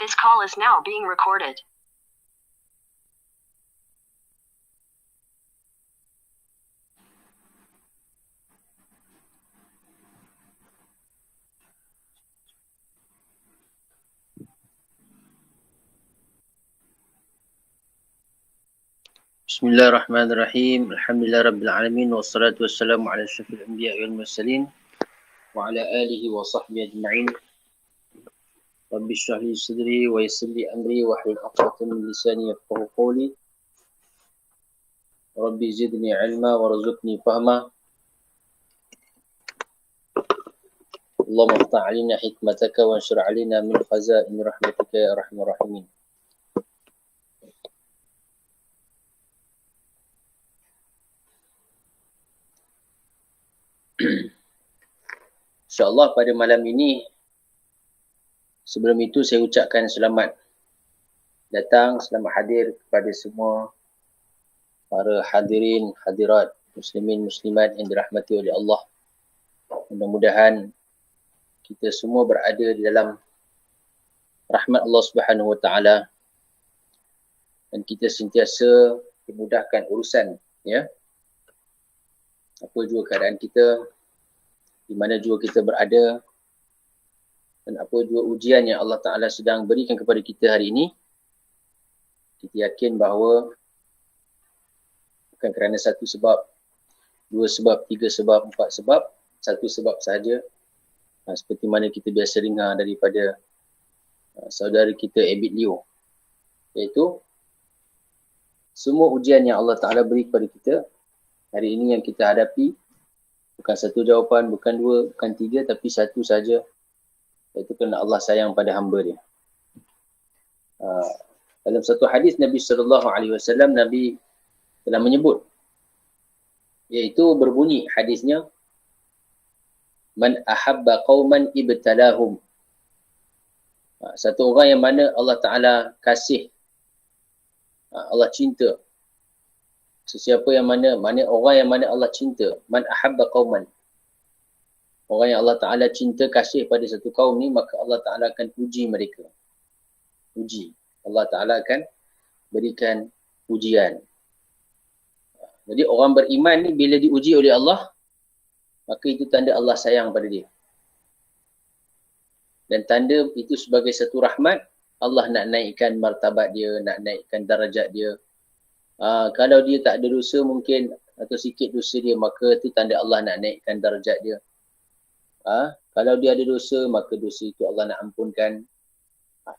This call is now being recorded. Bismillahirrahmanirrahim. Alhamdulillah Rabbil Alamin. Wassalatu wassalamu ala syafil anbiya wal mursalin. Wa ala alihi wa sahbihi ajma'in. Rabbi shrah li sadri wa yassir li amri wa hlul 'uqdatam min lisani yafqahu qawli. Rabbi zidni ilma warzuqni fahma. Allahumma iftah 'alaina hikmataka wa anshur 'alaina min khaza'in rahmatika ya arhamar rahimin. InsyaAllah pada malam ini, sebelum itu saya ucapkan selamat datang, selamat hadir kepada semua para hadirin, hadirat, muslimin, muslimat yang dirahmati oleh Allah. Mudah-mudahan kita semua berada di dalam rahmat Allah Subhanahu Wa Taala dan kita sentiasa dimudahkan urusan, ya. Apa juga keadaan kita, di mana juga kita berada, dan apa juga ujian yang Allah Ta'ala sedang berikan kepada kita hari ini, kita yakin bahawa bukan kerana satu sebab, dua sebab, tiga sebab, empat sebab, satu sebab sahaja. Seperti mana kita biasa dengar daripada saudara kita Abid Liu, iaitu semua ujian yang Allah Ta'ala beri kepada kita hari ini yang kita hadapi, bukan satu jawapan, bukan dua, bukan tiga, tapi satu saja, iaitu kerana Allah sayang pada hamba dia. Dalam satu hadis Nabi SAW, Nabi telah menyebut, iaitu berbunyi hadisnya, Man ahabba qawman ibtalahum. Satu orang yang mana Allah Ta'ala kasih, Allah cinta. Sesiapa yang mana orang yang mana Allah cinta, man ahabba qauman. Orang yang Allah Ta'ala cinta, kasih pada satu kaum ni, maka Allah Ta'ala akan uji mereka. Uji. Allah Ta'ala akan berikan ujian. Jadi orang beriman ni bila diuji oleh Allah, maka itu tanda Allah sayang pada dia. Dan tanda itu sebagai satu rahmat, Allah nak naikkan martabat dia, nak naikkan darajat dia. Kalau dia tak ada dosa mungkin, atau sikit dosa dia, maka itu tanda Allah nak naikkan darajat dia. Kalau dia ada dosa, maka dosa itu Allah nak ampunkan.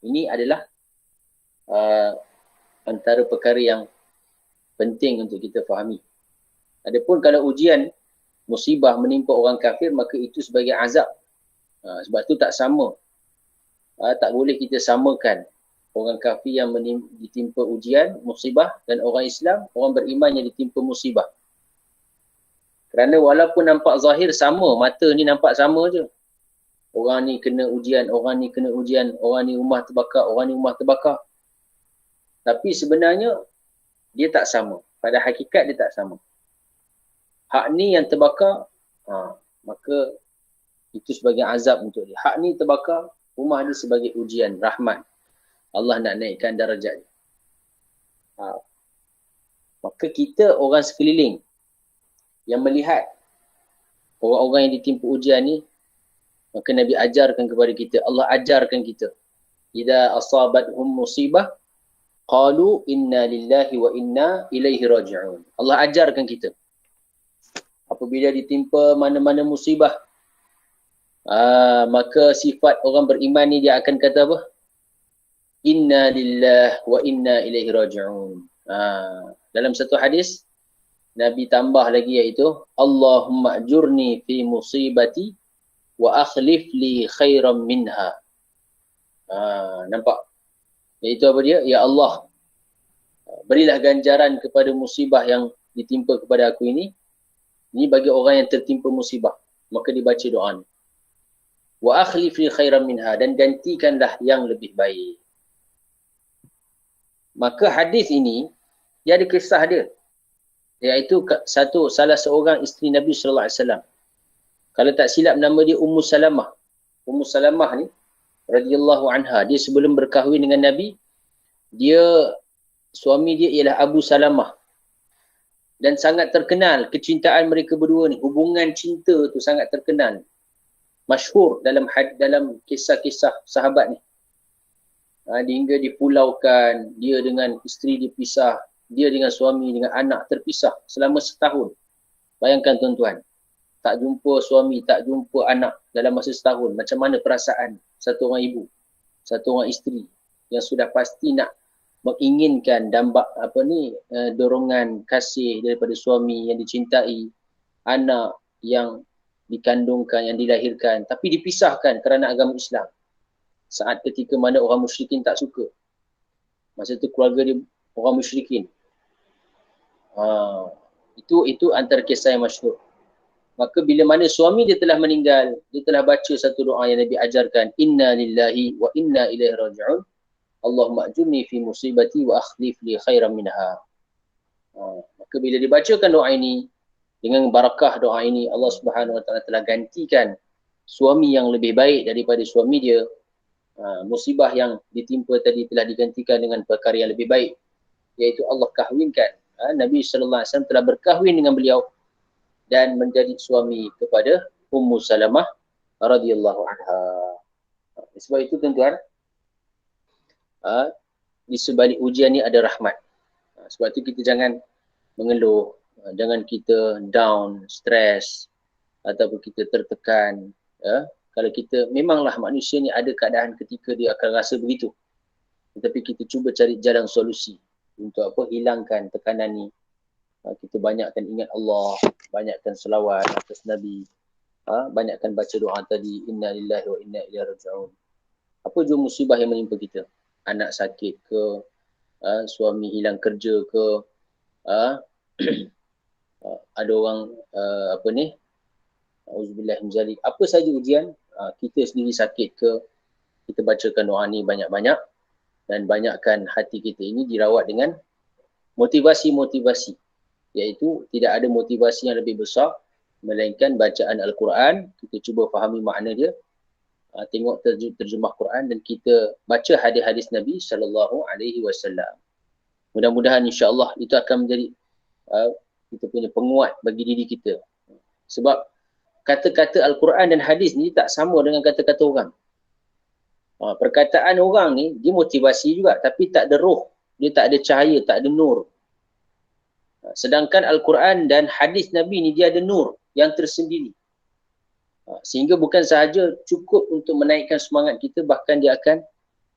Ini adalah antara perkara yang penting untuk kita fahami. Adapun kalau ujian, musibah menimpa orang kafir, maka itu sebagai azab. Sebab tu tak sama. Tak boleh kita samakan orang kafir yang ditimpa ujian, musibah, dan orang Islam, orang beriman yang ditimpa musibah. Kerana walaupun nampak zahir sama, mata ni nampak sama je. Orang ni kena ujian, orang ni kena ujian, orang ni rumah terbakar, orang ni rumah terbakar. Tapi sebenarnya, dia tak sama. Pada hakikat dia tak sama. Hak ni yang terbakar, maka itu sebagai azab untuk dia. Hak ni terbakar, rumah dia sebagai ujian, rahmat. Allah nak naikkan darajat. Maka kita orang sekeliling yang melihat orang-orang yang ditimpa ujian ni, maka Nabi ajarkan kepada kita, Allah ajarkan kita, idza asabathum musibah qalu inna lillahi wa inna ilaihi raji'un. Allah ajarkan kita, apabila ditimpa mana-mana musibah, maka sifat orang beriman ni dia akan kata apa? Inna lillahi wa inna ilaihi raji'un. Dalam satu hadis, Nabi tambah lagi iaitu, Allahumma ajurni fi musibati wa akhlif li khairan minha. Nampak? Iaitu apa dia? Ya Allah, berilah ganjaran kepada musibah yang ditimpa kepada aku ini. Ini bagi orang yang tertimpa musibah. Maka dibaca doa ni. Wa akhlif li khairan minha, dan gantikanlah yang lebih baik. Maka hadis ini, dia ada kisah dia. Iaitu salah seorang isteri Nabi SAW. Kalau tak silap nama dia Ummu Salamah. Ummu Salamah ni, radhiyallahu anha, dia sebelum berkahwin dengan Nabi, suami dia ialah Abu Salamah. Dan sangat terkenal kecintaan mereka berdua ni, hubungan cinta tu sangat terkenal. Masyhur dalam kisah-kisah sahabat ni. Hingga dipulaukan, dia dengan isteri dipisah, dia dengan suami, dengan anak terpisah selama setahun. Bayangkan tuan-tuan, tak jumpa suami, tak jumpa anak dalam masa setahun. Macam mana perasaan satu orang ibu, satu orang isteri yang sudah pasti nak menginginkan dorongan kasih daripada suami yang dicintai, anak yang dikandungkan, yang dilahirkan, tapi dipisahkan kerana agama Islam. Saat ketika mana orang musyrikin tak suka. Masa tu keluarga dia orang musyrikin. Itu antara kisah yang masyhur. Maka bila mana suami dia telah meninggal, dia telah baca satu doa yang Nabi ajarkan, inna lillahi wa inna ilaihi raji'un, Allahumma ajurni fi musibati wa akhlif li khairan minha. Maka bila dibacakan doa ini, dengan barakah doa ini, Allah Subhanahu wa taala telah gantikan suami yang lebih baik daripada suami dia. Musibah yang ditimpa tadi telah digantikan dengan perkara yang lebih baik, iaitu Allah kahwinkan. Nabi sallallahu alaihi wasallam telah berkahwin dengan beliau dan menjadi suami kepada Ummu Salamah radhiyallahu anha. Sebab itu tuan-tuan, di sebalik ujian ni ada rahmat. Sebab itu kita jangan mengeluh, jangan kita down, stres ataupun kita tertekan. Kalau kita, memanglah manusia ni ada keadaan ketika dia akan rasa begitu. Tetapi kita cuba cari jalan solusi untuk hilangkan tekanan ni. Kita banyakkan ingat Allah, banyakkan selawat atas Nabi, banyakkan baca doa tadi, inna lillahi wa inna ilaihi raji'un. Apa jua musibah yang menimpa kita, anak sakit ke, suami hilang kerja ke, ada orang auzubillah min zalik, apa saja ujian, kita sendiri sakit ke, kita bacakan doa ni banyak-banyak dan banyakkan hati kita ini dirawat dengan motivasi-motivasi, iaitu tidak ada motivasi yang lebih besar melainkan bacaan Al-Quran. Kita cuba fahami makna dia, tengok terjemah Quran dan kita baca hadis-hadis Nabi sallallahu alaihi wasallam. Mudah-mudahan insya-Allah itu akan menjadi kita punya penguat bagi diri kita. Sebab kata-kata Al-Quran dan hadis ni tak sama dengan kata-kata orang. Perkataan orang ni dia motivasi juga tapi tak ada roh, dia tak ada cahaya, tak ada nur. Sedangkan Al-Quran dan hadis Nabi ni dia ada nur yang tersendiri. Sehingga bukan sahaja cukup untuk menaikkan semangat kita, bahkan dia akan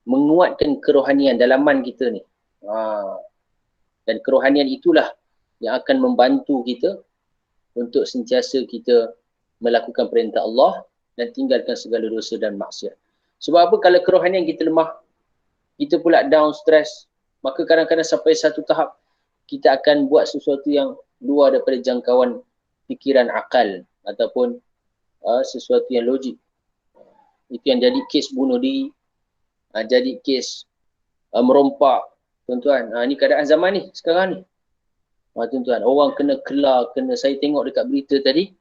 menguatkan kerohanian dalaman kita ni. Dan kerohanian itulah yang akan membantu kita untuk sentiasa kita melakukan perintah Allah dan tinggalkan segala dosa dan maksiat. Sebab apa? Kalau kerohanian kita lemah, kita pula down, stres, maka kadang-kadang sampai satu tahap kita akan buat sesuatu yang luar daripada jangkauan fikiran akal ataupun sesuatu yang logik. Itu yang jadi kes bunuh diri, jadi kes merompak. Tuan-tuan, ni keadaan zaman ni, sekarang ni. Tuan-tuan, orang kena kelar, saya tengok dekat berita tadi,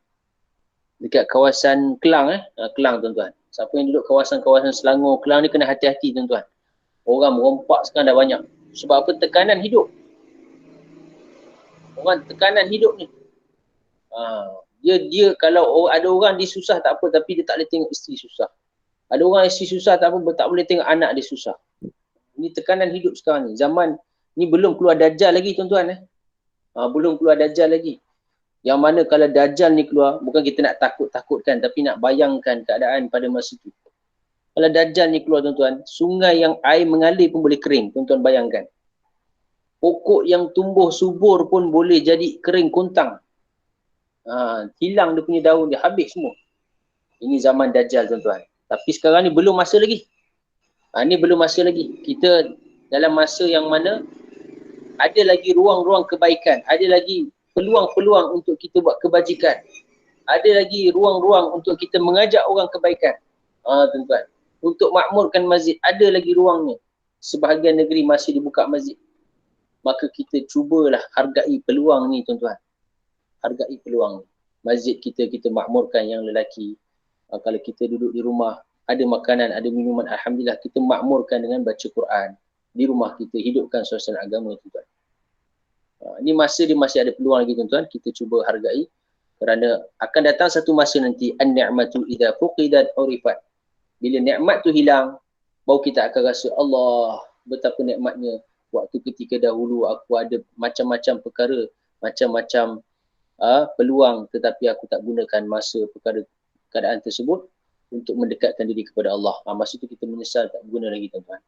dekat kawasan Kelang, Kelang tuan-tuan. Siapa yang duduk kawasan-kawasan Selangor, Kelang ni kena hati-hati tuan-tuan. Orang merompak sekarang dah banyak. Sebab apa? Tekanan hidup. Orang tekanan hidup ni. Dia kalau ada orang dia susah tak apa, tapi dia tak boleh tengok isteri susah. Ada orang isteri susah tak apa, tak boleh tengok anak dia susah. Ini tekanan hidup sekarang ni. Zaman ni belum keluar Dajjal lagi tuan-tuan. Belum keluar Dajjal lagi. Yang mana kalau Dajjal ni keluar, bukan kita nak takut-takutkan, tapi nak bayangkan keadaan pada masa tu. Kalau Dajjal ni keluar tuan-tuan, sungai yang air mengalir pun boleh kering. Tuan-tuan bayangkan. Pokok yang tumbuh subur pun boleh jadi kering kuntang. Hilang dia punya daun, dia habis semua. Ini zaman Dajjal tuan-tuan. Tapi sekarang ni belum masa lagi. Ni belum masa lagi. Kita dalam masa yang mana ada lagi ruang-ruang kebaikan. Ada lagi peluang-peluang untuk kita buat kebajikan. Ada lagi ruang-ruang untuk kita mengajak orang kebaikan. Tuan-tuan. Untuk makmurkan masjid, ada lagi ruangnya. Sebahagian negeri masih dibuka masjid. Maka kita cubalah hargai peluang ni tuan-tuan. Hargai peluang ni. Masjid kita makmurkan yang lelaki. Kalau kita duduk di rumah, ada makanan, ada minuman, alhamdulillah kita makmurkan dengan baca Quran. Di rumah kita hidupkan suasana agama, tuan-tuan. Ini masa dia masih ada peluang lagi, tuan-tuan. Kita cuba hargai kerana akan datang satu masa nanti an-ni'matu idza fuqidat urifat. Bila nikmat tu hilang, baru kita akan rasa Allah betapa nikmatnya waktu ketika dahulu aku ada macam-macam perkara, macam-macam peluang, tetapi aku tak gunakan masa perkara keadaan tersebut untuk mendekatkan diri kepada Allah. Masa tu kita menyesal tak guna lagi, tuan-tuan.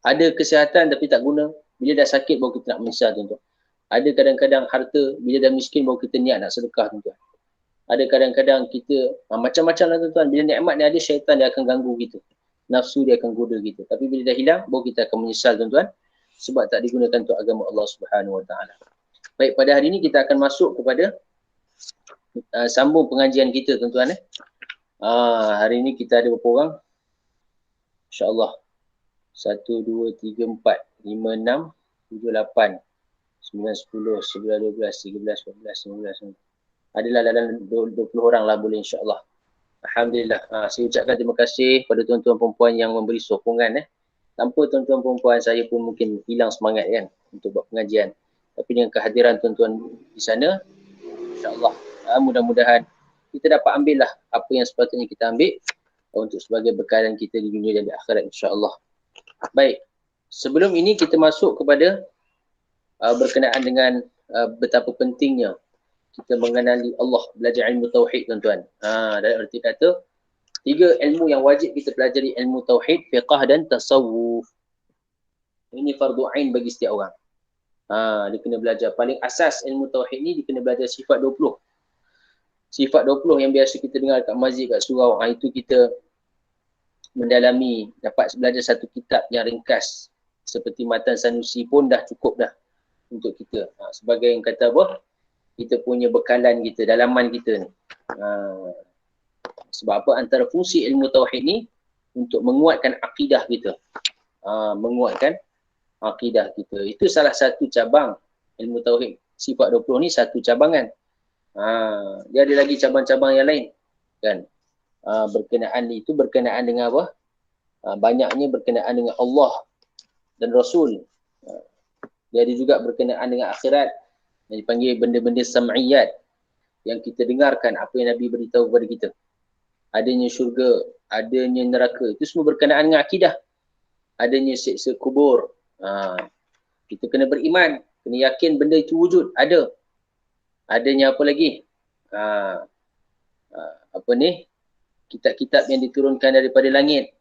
Ada kesihatan tapi tak guna, bila dah sakit baru kita nak menyesal, tuan-tuan. Ada kadang-kadang harta, bila dah miskin baru kita niat nak sedekah, tuan-tuan. Ada kadang-kadang kita macam-macam lah, tuan-tuan. Bila nikmat ni ada, syaitan dia akan ganggu kita. Nafsu dia akan goda kita. Tapi bila dah hilang, baru kita akan menyesal, tuan-tuan. Sebab tak digunakan untuk agama Allah Subhanahu Wa Taala. Baik, pada hari ini kita akan masuk kepada sambung pengajian kita, tuan-tuan. Hari ini kita ada berapa orang? InsyaAllah. 1, 2, 3, 4, 5, 6, 7, 8, 9, 10, 11, 12, 13, 14, 15. Adalah dalam 20 orang lah boleh, insyaAllah. Alhamdulillah. Saya ucapkan terima kasih kepada tuan-tuan perempuan yang memberi sokongan. Tanpa tuan-tuan perempuan, saya pun mungkin hilang semangat kan untuk buat pengajian. Tapi dengan kehadiran tuan-tuan di sana, insyaAllah, mudah-mudahan kita dapat ambil lah apa yang sepatutnya kita ambil untuk sebagai bekalan kita di dunia dan di akhirat, insyaAllah. Baik, sebelum ini kita masuk kepada berkenaan dengan betapa pentingnya kita mengenali Allah, belajar ilmu tauhid, tuan-tuan. Dalam arti kata, 3 ilmu yang wajib kita pelajari, ilmu tauhid, fiqh dan tasawuf. Ini fardu ain bagi setiap orang. Dia kena belajar. Paling asas ilmu tauhid ni dia kena belajar sifat 20. Sifat 20 yang biasa kita dengar kat masjid, kat surau. Itu kita mendalami, dapat belajar satu kitab yang ringkas seperti Matan Sanusi pun dah cukup dah untuk kita. Sebagai yang kata apa, kita punya bekalan kita, dalaman kita ni. Sebab apa, antara fungsi ilmu tauhid ni untuk menguatkan akidah kita. Menguatkan akidah kita. Itu salah satu cabang ilmu tauhid. Sifat 20 ni satu cabangan. Dia ada lagi cabang-cabang yang lain. Kan? Berkenaan itu berkenaan dengan apa? Banyaknya berkenaan dengan Allah dan Rasul. Dia ada juga berkenaan dengan akhirat, yang dipanggil benda-benda sam'iyat, yang kita dengarkan apa yang Nabi beritahu kepada kita. Adanya syurga, adanya neraka, itu semua berkenaan dengan akidah. Adanya siksa kubur. Kita kena beriman, kena yakin benda itu wujud, ada. Adanya apa lagi? Apa ni? Kitab-kitab yang diturunkan daripada langit.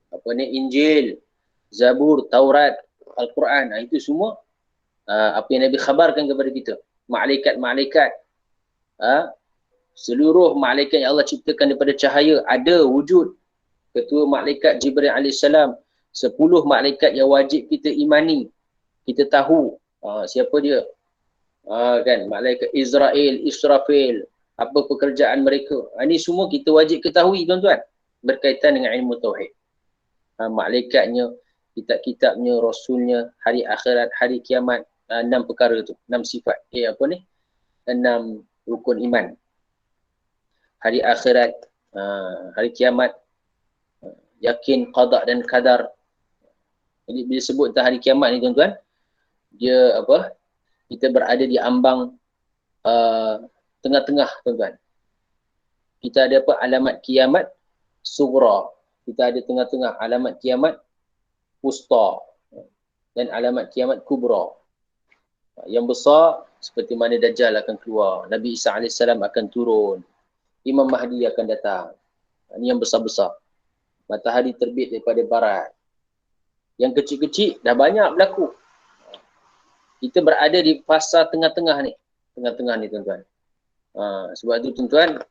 Apa ni? Injil, Zabur, Taurat, Al-Quran. Itu semua apa yang Nabi khabarkan kepada kita. Malaikat-malaikat. Seluruh malaikat yang Allah ciptakan daripada cahaya ada wujud. Ketua malaikat Jibril AS. 10 malaikat yang wajib kita imani. Kita tahu siapa dia. Kan, malaikat Israel, Israfil, apa pekerjaan mereka. Ini semua kita wajib ketahui, tuan-tuan, berkaitan dengan ilmu tauhid. Malaikatnya, kitab-kitabnya, rasulnya, hari akhirat, hari kiamat, 6 perkara tu, 6 sifat. Apa ni? 6 rukun iman. Hari akhirat, hari kiamat, yakin qada dan qadar. Jadi bila sebut tentang hari kiamat ni, tuan-tuan, dia apa? Kita berada di ambang tengah-tengah, tuan-tuan. Kita ada apa? Alamat kiamat sughra. Kita ada tengah-tengah alamat kiamat wusta dan alamat kiamat kubra. Yang besar seperti mana Dajjal akan keluar, Nabi Isa AS akan turun, Imam Mahdi akan datang. Ini yang besar-besar. Matahari terbit daripada barat. Yang kecil-kecil dah banyak berlaku. Kita berada di fasa tengah-tengah ni. Tengah-tengah ni, tuan-tuan. Sebab tu, tuan-tuan,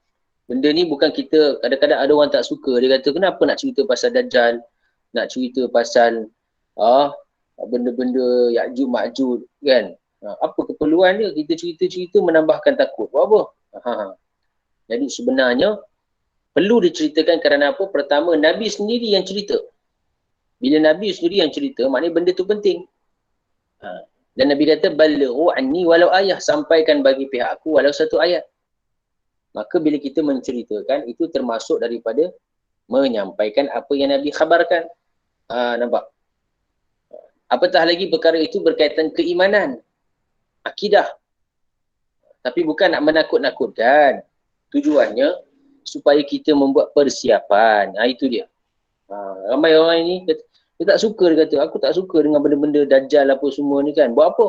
benda ni bukan kita, kadang-kadang ada orang tak suka. Dia kata, kenapa nak cerita pasal Dajjal? Nak cerita pasal benda-benda Ya'juj Ma'juj, kan? Apa keperluan dia? Kita cerita-cerita menambahkan takut. Buat apa? Jadi sebenarnya, perlu diceritakan kerana apa? Pertama, Nabi sendiri yang cerita. Bila Nabi sendiri yang cerita, maknanya benda tu penting. Dan Nabi kata, balighu anni walau ayah, sampaikan bagi pihak aku walau satu ayat. Maka bila kita menceritakan, itu termasuk daripada menyampaikan apa yang Nabi khabarkan. Nampak? Apatah lagi perkara itu berkaitan keimanan, akidah. Tapi bukan nak menakut-nakutkan. Tujuannya supaya kita membuat persiapan. Itu dia. Ramai orang ini dia tak suka, dia kata, aku tak suka dengan benda-benda dajjal apa semua ni kan. Buat apa?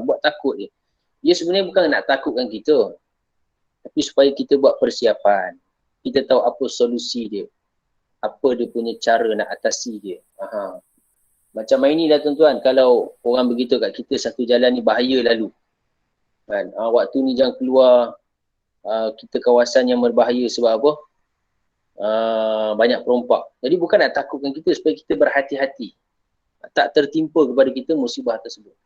Buat takut dia. Dia sebenarnya bukan nak takutkan kita. Tapi supaya kita buat persiapan. Kita tahu apa solusi dia. Apa dia punya cara nak atasi dia. Macam ini dah tuan-tuan, kalau orang begitu kat kita satu jalan ni bahaya lalu. Kan? Waktu ni jangan keluar kita kawasan yang berbahaya sebab apa? Banyak perompak. Jadi bukan nak takutkan kita supaya kita berhati-hati. Tak tertimpa kepada kita musibah tersebut.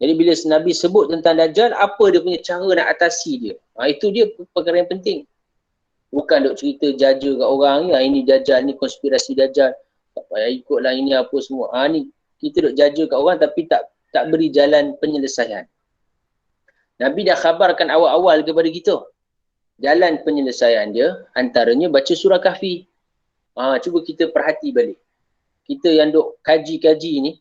Jadi bila Nabi sebut tentang Dajjal, apa dia punya cara nak atasi dia? Itu dia perkara yang penting. Bukan duk cerita jaja kat orang, ini Dajjal, ni konspirasi Dajjal. Tak payah ikutlah ini apa semua. Ni kita duk jaja kat orang tapi tak beri jalan penyelesaian. Nabi dah khabarkan awal-awal kepada kita. Jalan penyelesaian dia antaranya baca surah Kahfi. Cuba kita perhati balik. Kita yang duk kaji-kaji ni,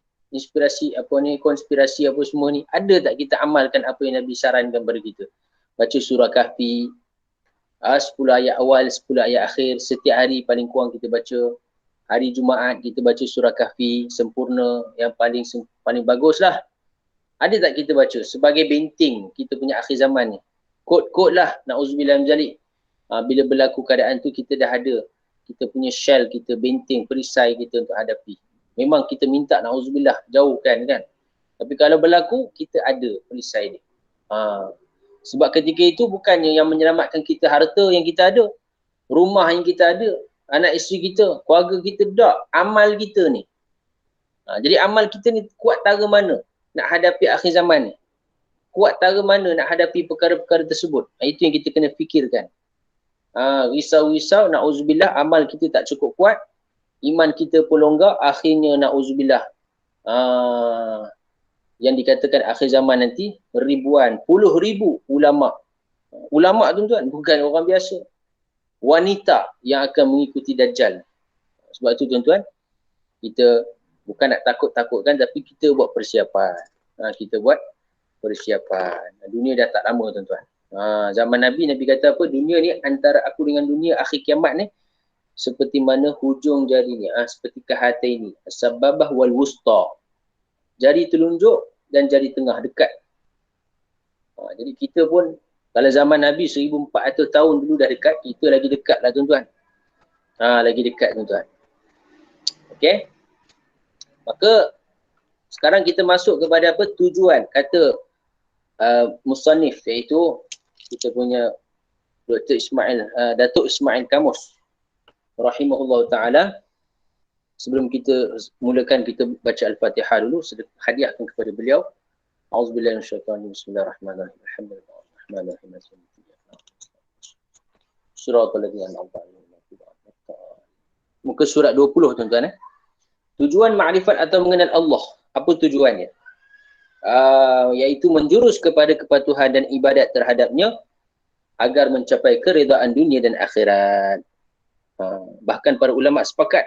konspirasi apa semua ni, ada tak kita amalkan apa yang Nabi sarankan kepada kita? Baca surah Kahfi, 10 ayat awal, 10 ayat akhir, setiap hari paling kurang kita baca. Hari Jumaat kita baca surah Kahfi sempurna, yang paling bagus lah. Ada tak kita baca sebagai benteng kita punya akhir zaman ni? Kod-kod lah, na'udzubillah min zalik. Bila berlaku keadaan tu kita dah ada kita punya shell kita, benteng, perisai kita untuk hadapi. Memang kita minta na'udzubillah jauhkan kan. Tapi kalau berlaku kita ada perisai dia. Sebab ketika itu bukannya yang menyelamatkan kita harta yang kita ada, rumah yang kita ada, anak isteri kita, keluarga kita, tak. Amal kita ni. Jadi amal kita ni kuat tara mana nak hadapi akhir zaman ni? Kuat tara mana nak hadapi perkara-perkara tersebut? Itu yang kita kena fikirkan. Risau-risau, na'udzubillah, amal kita tak cukup kuat, iman kita pun longgar, akhirnya na'udzubillah. Yang dikatakan akhir zaman nanti, ribuan, puluh ribu ulama. Ulama tuan-tuan, bukan orang biasa. Wanita yang akan mengikuti Dajjal. Sebab tu tuan-tuan, kita bukan nak takut-takutkan tapi kita buat persiapan. Kita buat persiapan. Dunia dah tak lama tuan-tuan. Zaman Nabi kata apa? Dunia ni antara aku dengan dunia akhir kiamat ni seperti mana hujung jari ni. Seperti kahata ini. As-sababah wal wusta. Jari telunjuk dan jari tengah dekat. Jadi kita pun kalau zaman Nabi 1400 tahun dulu dah dekat, kita lagi dekat lah tuan-tuan. Lagi dekat tuan-tuan. Okey. Maka sekarang kita masuk kepada apa? Tujuan. Kata musannif, iaitu kita punya Datuk Ismail Kamus rahimahullah ta'ala. Sebelum kita mulakan, kita baca Al-Fatihah dulu, hadiahkan kepada beliau. A'udzubillahi minasyaitanir rajim. Bismillahirrahmanirrahim. Alhamdulillah. Surah Al-Fatihah. Muka surat 20 tuan-tuan. Tujuan ma'rifat atau mengenal Allah. Apa tujuannya? Iaitu menjurus kepada kepatuhan dan ibadat terhadapnya agar mencapai keredaan dunia dan akhirat. Bahkan para ulama sepakat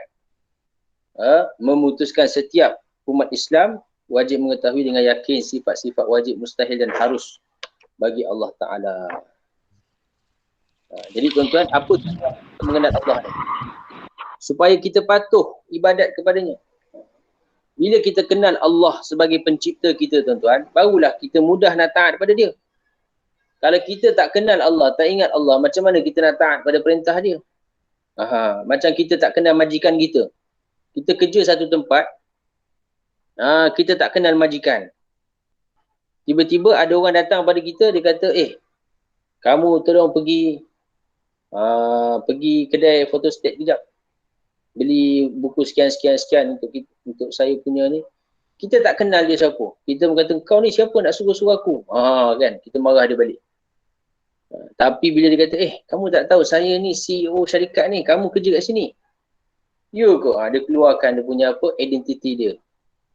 memutuskan setiap umat Islam wajib mengetahui dengan yakin sifat-sifat wajib, mustahil dan harus bagi Allah Ta'ala. Jadi tuan-tuan, apa tujuan mengenal Allah? Supaya kita patuh ibadat kepadanya. Bila kita kenal Allah sebagai pencipta kita tuan-tuan, barulah kita mudah nak taat pada dia. Kalau kita tak kenal Allah, tak ingat Allah, macam mana kita nak taat pada perintah dia? Macam kita tak kenal majikan kita. Kita kerja satu tempat, kita tak kenal majikan. Tiba-tiba ada orang datang pada kita, dia kata, kamu tolong pergi kedai photostat kejap. Beli buku sekian-sekian untuk saya punya ni. Kita tak kenal dia siapa. Kita berkata, kau ni siapa nak suruh-suruh aku? Kan, kita marah dia balik. Tapi bila dia kata, kamu tak tahu saya ni CEO syarikat ni, kamu kerja kat sini. Ya ke? Dia keluarkan dia punya apa, identiti dia,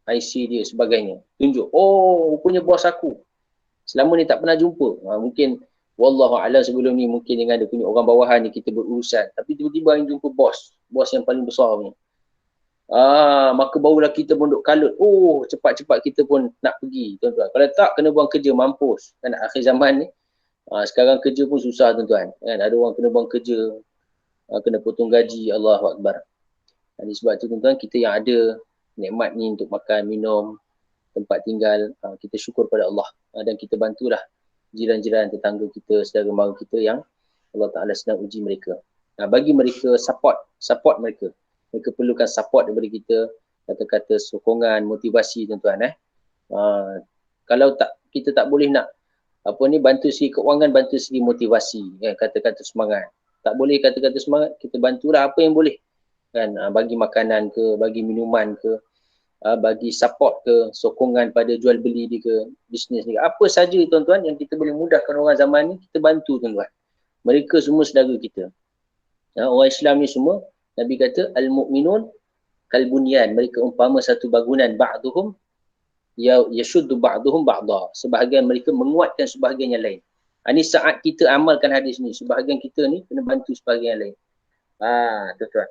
IC dia sebagainya. Tunjuk, rupanya bos aku. Selama ni tak pernah jumpa. Mungkin Wallahu a'lam, sebelum ni mungkin dengan dia punya orang bawahan ni kita berurusan. Tapi tiba-tiba yang jumpa bos yang paling besar punya. Maka barulah kita pun duk kalut. Oh, cepat-cepat kita pun nak pergi, tuan-tuan. Kalau tak, kena buang kerja, mampus. Kan akhir zaman ni, sekarang kerja pun susah, tuan-tuan. Kan ada orang kena buang kerja, kena potong gaji, Allahu Akbar. Dan sebab tu, tuan-tuan, kita yang ada nikmat ni untuk makan, minum, tempat tinggal, kita syukur pada Allah. Dan kita bantulah jiran-jiran, tetangga kita, saudara mara kita yang Allah Ta'ala sedang uji mereka. Bagi mereka support mereka. Mereka perlukan support daripada kita, kata-kata sokongan, motivasi, tuan-tuan. Kalau tak, kita tak boleh nak bantu segi keuangan, bantu segi motivasi, kan, kata-kata semangat. Tak boleh kata-kata semangat, kita bantulah apa yang boleh. Kan, bagi makanan ke, bagi minuman ke, bagi support ke, sokongan pada jual beli dia ke, bisnes ni ke. Apa saja, tuan-tuan, yang kita boleh mudahkan orang zaman ni, kita bantu, tuan-tuan. Mereka semua saudara kita. Orang Islam ni semua, Nabi kata, al-mu'minun kalbunyan. Mereka umpama satu bangunan, ba'duhum yashuddu ba'duhum ba'da. Sebahagian mereka menguatkan sebahagian yang lain. Ini saat kita amalkan hadis ni. Sebahagian kita ni kena bantu sebahagian yang lain. Tuan-tuan.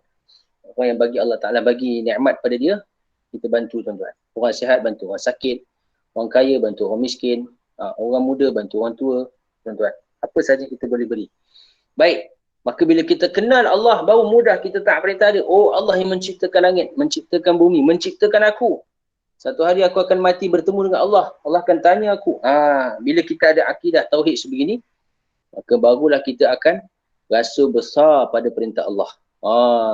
Orang yang bagi Allah Ta'ala bagi nikmat pada dia, kita bantu, tuan-tuan. Orang sihat bantu orang sakit. Orang kaya bantu orang miskin. Orang muda bantu orang tua. Tuan-tuan. Apa saja kita boleh beri. Baik. Maka bila kita kenal Allah, baru mudah kita tak perintah dia. Oh, Allah yang menciptakan langit, menciptakan bumi, menciptakan aku. Satu hari aku akan mati bertemu dengan Allah. Allah akan tanya aku. Bila kita ada akidah tauhid sebegini, maka barulah kita akan rasa besar pada perintah Allah.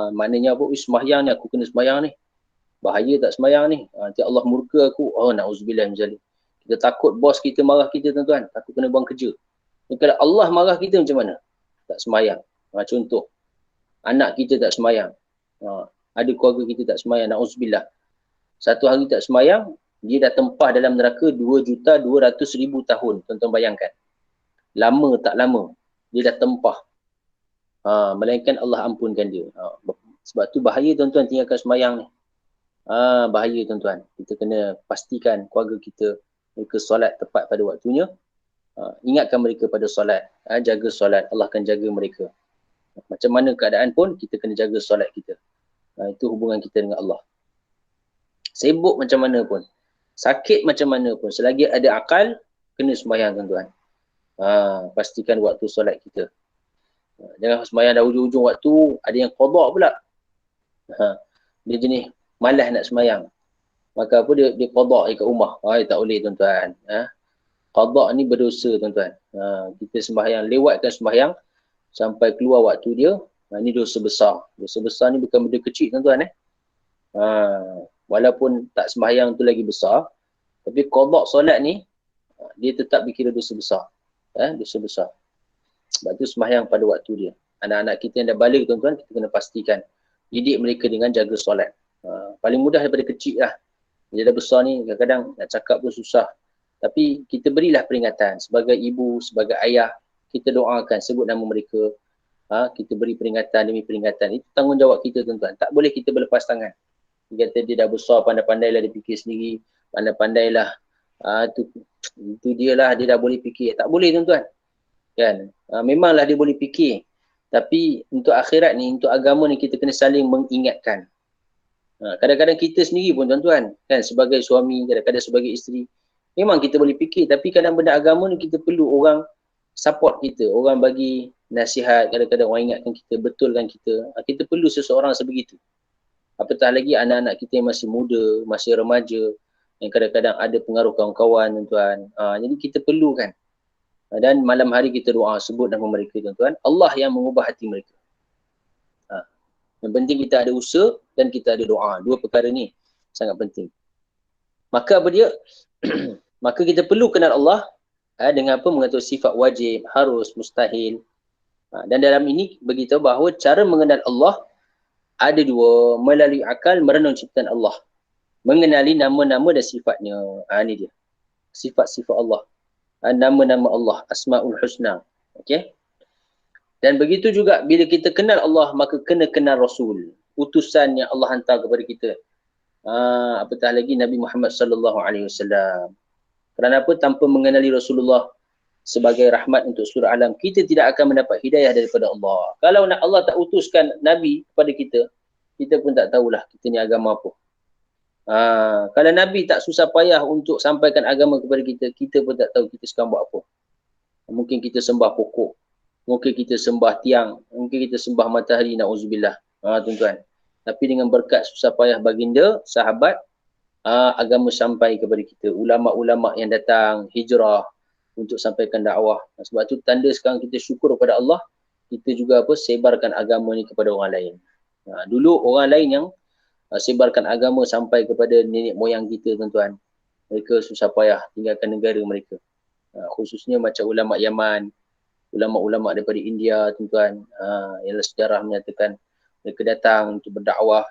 Maknanya apa? Sembahyang ni, aku kena sembahyang ni. Bahaya tak sembahyang ni? Nanti Allah murka aku. Na'udzubillah min zalik. Kita takut bos kita marah kita, tuan-tuan. Takut kena buang kerja. Kalau Allah marah kita macam mana? Tak sembahyang. Contoh, anak kita tak sembahyang. Ada keluarga kita tak sembahyang. Na'udzubillah. Satu hari tak sembahyang, dia dah tempah dalam neraka 2,200,000 tahun. Tuan-tuan bayangkan. Lama tak lama, dia dah tempah. Melainkan Allah ampunkan dia. Sebab tu bahaya, tuan-tuan, tinggalkan sembahyang ni. Bahaya, tuan-tuan. Kita kena pastikan keluarga kita mereka solat tepat pada waktunya. Ingatkan mereka pada solat. Jaga solat. Allah akan jaga mereka. Macam mana keadaan pun, kita kena jaga solat kita. Itu hubungan kita dengan Allah. Sibuk macam mana pun, sakit macam mana pun, selagi ada akal, kena sembahyang, tuan-tuan. Pastikan waktu solat kita. Jangan sembahyang dah hujung-hujung waktu, ada yang qada pula. Dia jenis malas nak sembahyang. Maka apa, dia qada dekat rumah. Tak boleh, tuan-tuan. Qada ni berdosa, tuan-tuan. Kita sembahyang, lewatkan sembahyang sampai keluar waktu dia. Ini dosa besar. Dosa besar ni bukan benda kecil, tuan-tuan. Walaupun tak sembahyang tu lagi besar, tapi qada solat ni, dia tetap dikira dosa besar. Dosa besar. Sebab tu sembahyang pada waktu dia. Anak-anak kita yang dah balik, tuan-tuan, kita kena pastikan didik mereka dengan jaga solat. Paling mudah daripada kecil lah. Dia dah besar ni, kadang-kadang nak cakap pun susah. Tapi kita berilah peringatan. Sebagai ibu, sebagai ayah, kita doakan, sebut nama mereka. Kita beri peringatan demi peringatan. Itu tanggungjawab kita, tuan-tuan. Tak boleh kita berlepas tangan. Dia kata dia dah besar, pandai-pandailah dia fikir sendiri. Pandai-pandailah. Itu dia lah, dia dah boleh fikir. Tak boleh, tuan-tuan. Kan? Memanglah dia boleh fikir. Tapi untuk akhirat ni, untuk agama ni, kita kena saling mengingatkan. Kadang-kadang kita sendiri pun, tuan-tuan. Kan? Sebagai suami, kadang-kadang sebagai isteri. Memang kita boleh fikir. Tapi kadang benda agama ni, kita perlu orang support kita. Orang bagi nasihat. Kadang-kadang orang ingatkan kita, betulkan kita. Kita perlu seseorang sebegitu. Apatah lagi anak-anak kita yang masih muda, masih remaja, yang kadang-kadang ada pengaruh kawan-kawan, tuan-tuan. Jadi kita perlukan. Dan malam hari kita doa, sebut nama mereka, tuan-tuan. Allah yang mengubah hati mereka. Yang penting kita ada usaha dan kita ada doa. Dua perkara ni sangat penting. Maka apa dia? Maka kita perlu kenal Allah dengan apa? Mengatur sifat wajib, harus, mustahil. Dan dalam ini beritahu bahawa cara mengenal Allah ada dua, melalui akal merenung ciptaan Allah. Mengenali nama-nama dan sifatnya. Ini dia. Sifat-sifat Allah. Nama-nama Allah. Asma'ul Husna. Okey. Dan begitu juga bila kita kenal Allah, maka kena kenal Rasul. Utusan yang Allah hantar kepada kita. Apatah lagi Nabi Muhammad sallallahu alaihi wasallam. Kerana apa? Tanpa mengenali Rasulullah, sebagai rahmat untuk seluruh alam, kita tidak akan mendapat hidayah daripada Allah. Kalau nak Allah tak utuskan Nabi kepada kita, kita pun tak tahulah kita ni agama apa. Kalau Nabi tak susah payah untuk sampaikan agama kepada kita, kita pun tak tahu kita sekarang buat apa. Mungkin kita sembah pokok, mungkin kita sembah tiang, mungkin kita sembah matahari, na'udzubillah. Tuan-tuan. Tapi dengan berkat susah payah baginda, sahabat, agama sampai kepada kita. Ulama-ulama yang datang, hijrah, untuk sampaikan dakwah. Sebab tu tanda sekarang kita syukur kepada Allah, kita juga sebarkan agama ni kepada orang lain. Dulu orang lain yang sebarkan agama sampai kepada nenek moyang kita, tuan-tuan. Mereka susah payah tinggalkan negara mereka. Khususnya macam ulama Yaman, ulama-ulama daripada India, tuan-tuan. Ialah sejarah menyatakan mereka datang untuk berdakwah.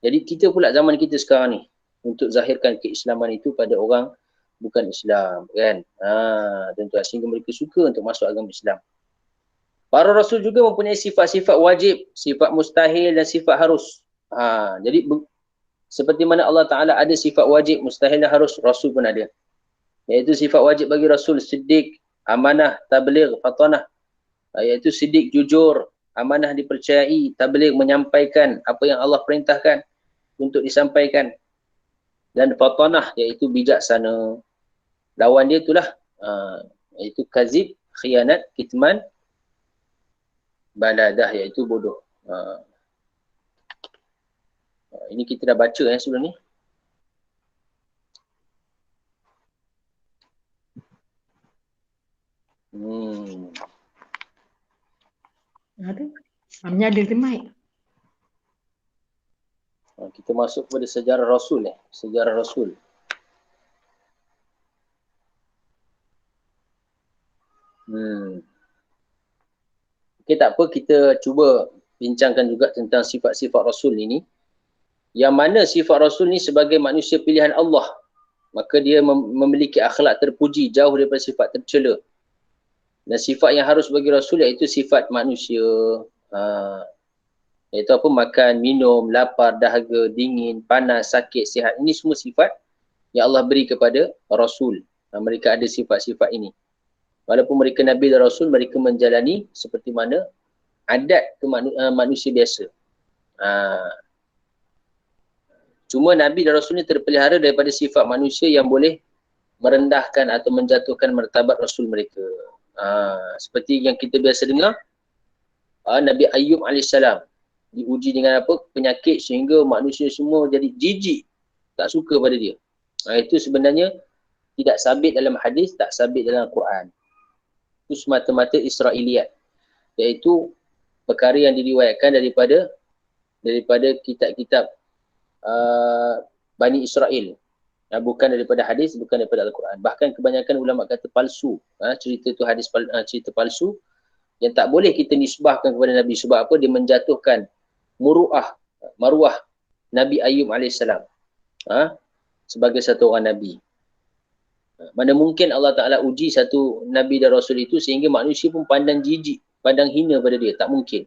Jadi kita pula zaman kita sekarang ni untuk zahirkan keislaman itu pada orang bukan Islam, kan? Tuan-tuan, sehingga mereka suka untuk masuk agama Islam. Para rasul juga mempunyai sifat-sifat wajib, sifat mustahil dan sifat harus. Jadi seperti mana Allah Ta'ala ada sifat wajib, mustahil dan harus, rasul pun ada. Iaitu sifat wajib bagi rasul siddiq, amanah, tabligh, fatanah. Iaitu siddiq jujur, amanah dipercayai, tabligh menyampaikan apa yang Allah perintahkan untuk disampaikan. Dan fatanah iaitu bijaksana. Lawan dia itulah iaitu kazib, khianat, kitman, baladah iaitu bodoh. Ini kita dah baca sebelum ni. Ada. Menyadar ke mic. Kita masuk kepada sejarah Rasul ni. Sejarah Rasul. Okay, tak apa, kita cuba bincangkan juga tentang sifat-sifat Rasul ini. Yang mana sifat Rasul ni sebagai manusia pilihan Allah, maka dia memiliki akhlak terpuji, jauh daripada sifat tercela. Dan sifat yang harus bagi Rasul iaitu sifat manusia. Iaitu apa? Makan, minum, lapar, dahaga, dingin, panas, sakit, sihat. Ini semua sifat yang Allah beri kepada Rasul. Mereka ada sifat-sifat ini. Walaupun mereka Nabi dan Rasul, mereka menjalani seperti mana adat manusia biasa. Cuma Nabi dan Rasul ni terpelihara daripada sifat manusia yang boleh merendahkan atau menjatuhkan martabat Rasul mereka. Seperti yang kita biasa dengar, Nabi Ayyub AS diuji dengan apa? Penyakit sehingga manusia semua jadi jijik, tak suka pada dia. Itu sebenarnya tidak sabit dalam hadis, tak sabit dalam Quran. Itu semata-mata Israiliyat, iaitu perkara yang diriwayatkan daripada kitab-kitab Bani Israel. Bukan daripada hadis, bukan daripada Al-Quran. Bahkan kebanyakan ulama kata palsu. Cerita tu hadis cerita palsu yang tak boleh kita nisbahkan kepada Nabi. Sebab apa? Dia menjatuhkan maruah Nabi Ayyub AS sebagai satu orang Nabi. Mana mungkin Allah Ta'ala uji satu Nabi dan Rasul itu sehingga manusia pun pandang jijik, pandang hina pada dia. Tak mungkin.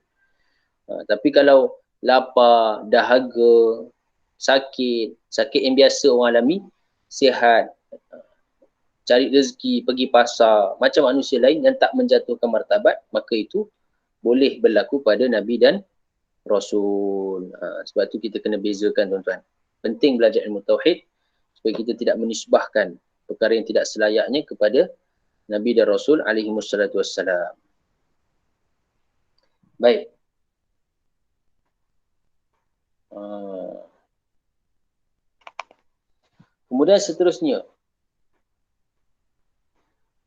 Tapi kalau lapar, dahaga, sakit yang biasa orang alami, sihat, cari rezeki, pergi pasar, macam manusia lain yang tak menjatuhkan martabat, maka itu boleh berlaku pada Nabi dan Rasul. Sebab tu kita kena bezakan, tuan-tuan. Penting belajar ilmu tauhid supaya kita tidak menisbahkan perkara yang tidak selayaknya kepada Nabi dan Rasul alaihi wassalatu wassalam. Baik. Kemudian seterusnya,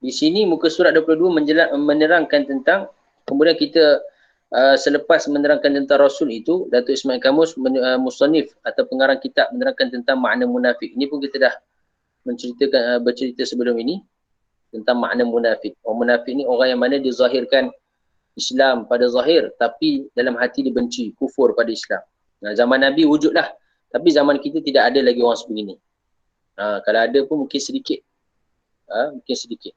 di sini muka surat 22 menerangkan tentang, kemudian kita selepas menerangkan tentang Rasul itu, Datuk Ismail Kamus musannif atau pengarang kitab menerangkan tentang makna munafik. Ini pun kita dah bercerita sebelum ini tentang makna munafik. Orang munafik ni orang yang mana dizahirkan Islam pada zahir tapi dalam hati dibenci, kufur pada Islam. Zaman Nabi wujudlah, tapi zaman kita tidak ada lagi orang sebegini. Kalau ada pun mungkin sedikit. Mungkin sedikit.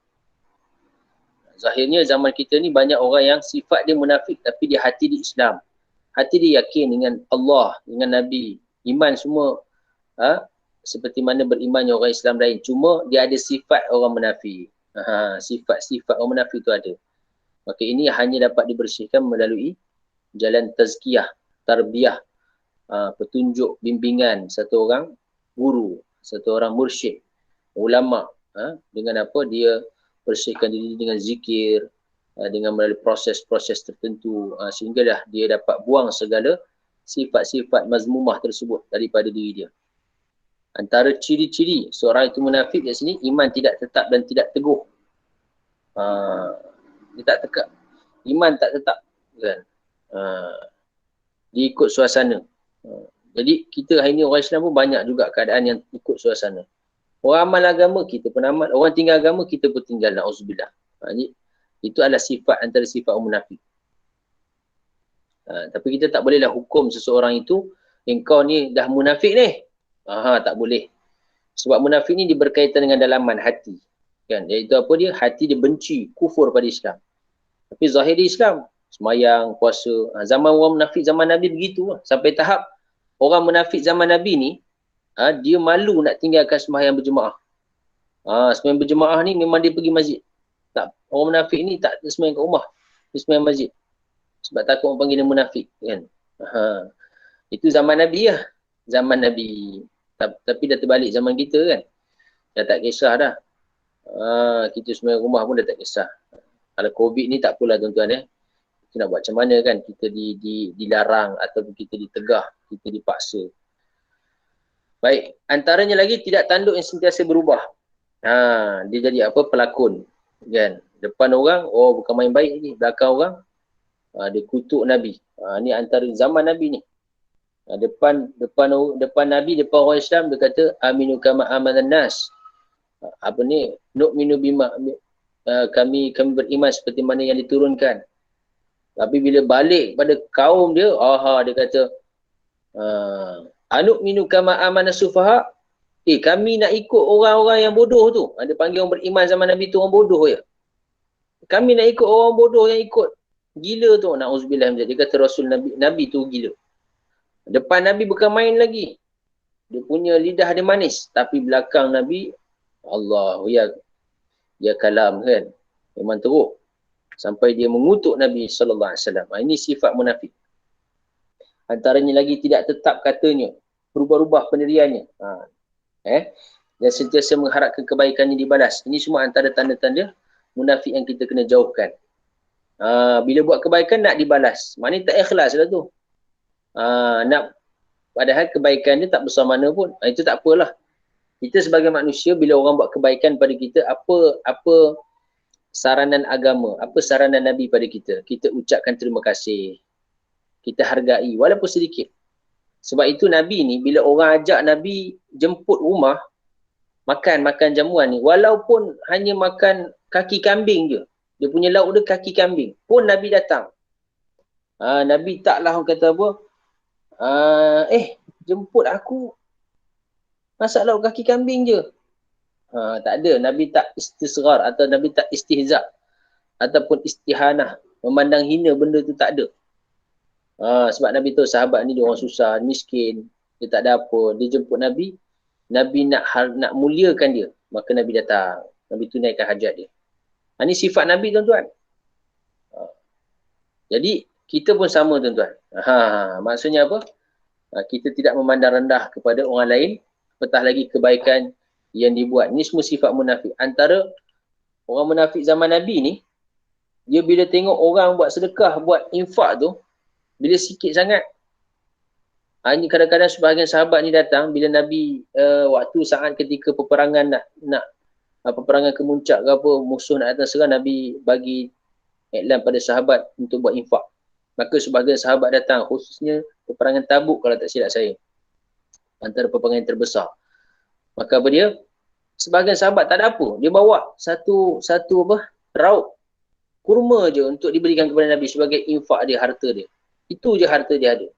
Zahirnya zaman kita ni banyak orang yang sifat dia munafik tapi dia hati di Islam. Hati dia yakin dengan Allah, dengan Nabi. Iman semua seperti mana berimannya orang Islam lain. Cuma dia ada sifat orang munafik. Sifat-sifat orang munafik tu ada. Maka ini hanya dapat dibersihkan melalui jalan tazkiyah, tarbiyah, petunjuk, bimbingan satu orang guru, satu orang mursyid, ulama, dengan apa dia bersihkan diri dengan zikir, dengan melalui proses-proses tertentu, sehinggalah dia dapat buang segala sifat-sifat mazmumah tersebut daripada diri dia. Antara ciri-ciri seorang itu munafik kat sini, iman tidak tetap dan tidak teguh. Dia tak tekak. Iman tak tetap. Kan? Dia ikut suasana. Jadi kita hari ni orang Islam pun banyak juga keadaan yang ikut suasana. Orang amal agama kita pun amal, orang tinggal agama kita pun tinggal, na'udzubillah. Itu adalah sifat antara sifat orang munafik. Tapi kita tak bolehlah hukum seseorang itu, engkau ni dah munafik ni. Tak boleh. Sebab munafik ni dia berkaitan dengan dalaman hati. Kan? Iaitu apa dia? Hati dia benci, kufur pada Islam. Tapi zahir dia Islam. Semayang, puasa. Zaman orang munafik zaman Nabi begitu. Sampai tahap orang munafik zaman Nabi ni, dia malu nak tinggalkan sembahyang berjemaah. Sembahyang berjemaah ni memang dia pergi masjid. Tak, orang munafik ni tak sembahyang kat rumah. Dia sembahyang masjid. Sebab takut orang panggil dia munafik. Kan? Itu zaman Nabi lah. Zaman Nabi. Tapi dah terbalik zaman kita kan. Dah tak kisah dah. Kita sembahyang rumah pun dah tak kisah. Kalau COVID ni tak apalah tuan-tuan. Kita nak buat macam mana kan. Kita dilarang ataupun kita ditegah. Kita dipaksa. Baik. Antaranya lagi tidak tanduk yang sentiasa berubah. Dia jadi apa? Pelakon. Kan? Depan orang, bukan main baik lagi. Belakang orang, dia kutuk Nabi. Ni antara zaman Nabi ni. Depan Nabi, depan orang Islam, dia kata aminu kama amanan nas. Nu'minu bima, kami beriman seperti mana yang diturunkan. Tapi bila balik pada kaum dia, dia kata anu'minu kama amanas sufaha. Kami nak ikut orang-orang yang bodoh tu. Dia panggil orang beriman zaman Nabi tu orang bodoh je. Kami nak ikut orang bodoh yang ikut gila tu. Na'udzubillah. Dia kata Rasul Nabi tu gila. Depan Nabi bukan main lagi. Dia punya lidah dia manis. Tapi belakang Nabi, Allah, ya kalam kan. Memang teruk. Sampai dia mengutuk Nabi SAW. Ini sifat munafik. Antaranya lagi tidak tetap katanya. Berubah-ubah pendiriannya. Dan sentiasa mengharapkan kebaikannya dibalas. Ini semua antara tanda-tanda munafik yang kita kena jauhkan. Bila buat kebaikan nak dibalas. Maknanya tak ikhlas lah tu. Padahal kebaikan dia tak besar mana pun. Itu tak apalah. Kita sebagai manusia bila orang buat kebaikan pada kita, apa saranan agama, apa saranan Nabi pada kita? Kita ucapkan terima kasih. Kita hargai walaupun sedikit. Sebab itu Nabi ni bila orang ajak Nabi jemput rumah makan jamuan ni, walaupun hanya makan kaki kambing je. Dia punya lauk dia kaki kambing. Pun Nabi datang. Nabi taklah orang kata apa? Jemput aku masak lauk kaki kambing je. Tak ada. Nabi tak istisghar atau Nabi tak istihza ataupun istihanah. Memandang hina benda tu tak ada. Sebab Nabi tahu sahabat ni dia orang susah, miskin, dia tak ada apa. Dia jemput Nabi, Nabi nak muliakan dia. Maka Nabi datang. Nabi tunaikan hajat dia. Ini sifat Nabi tuan-tuan. Jadi kita pun sama tuan-tuan. Maksudnya apa? Kita tidak memandang rendah kepada orang lain, apatah lagi kebaikan yang dibuat. Ini semua sifat munafik. Antara orang munafik zaman Nabi ni, dia bila tengok orang buat sedekah, buat infak tu, bila sikit sangat. Ini kadang-kadang sebahagian sahabat ni datang bila Nabi waktu saat ketika peperangan nak peperangan kemuncak ke apa, musuh nak datang serang, Nabi bagi iklan pada sahabat untuk buat infak. Maka sebahagian sahabat datang, khususnya peperangan Tabuk kalau tak silap saya. Antara peperangan yang terbesar. Maka apa dia? Sebahagian sahabat tak ada apa. Dia bawa satu rauk kurma je untuk diberikan kepada Nabi sebagai infak dia, harta dia. Itu je harta dia ada.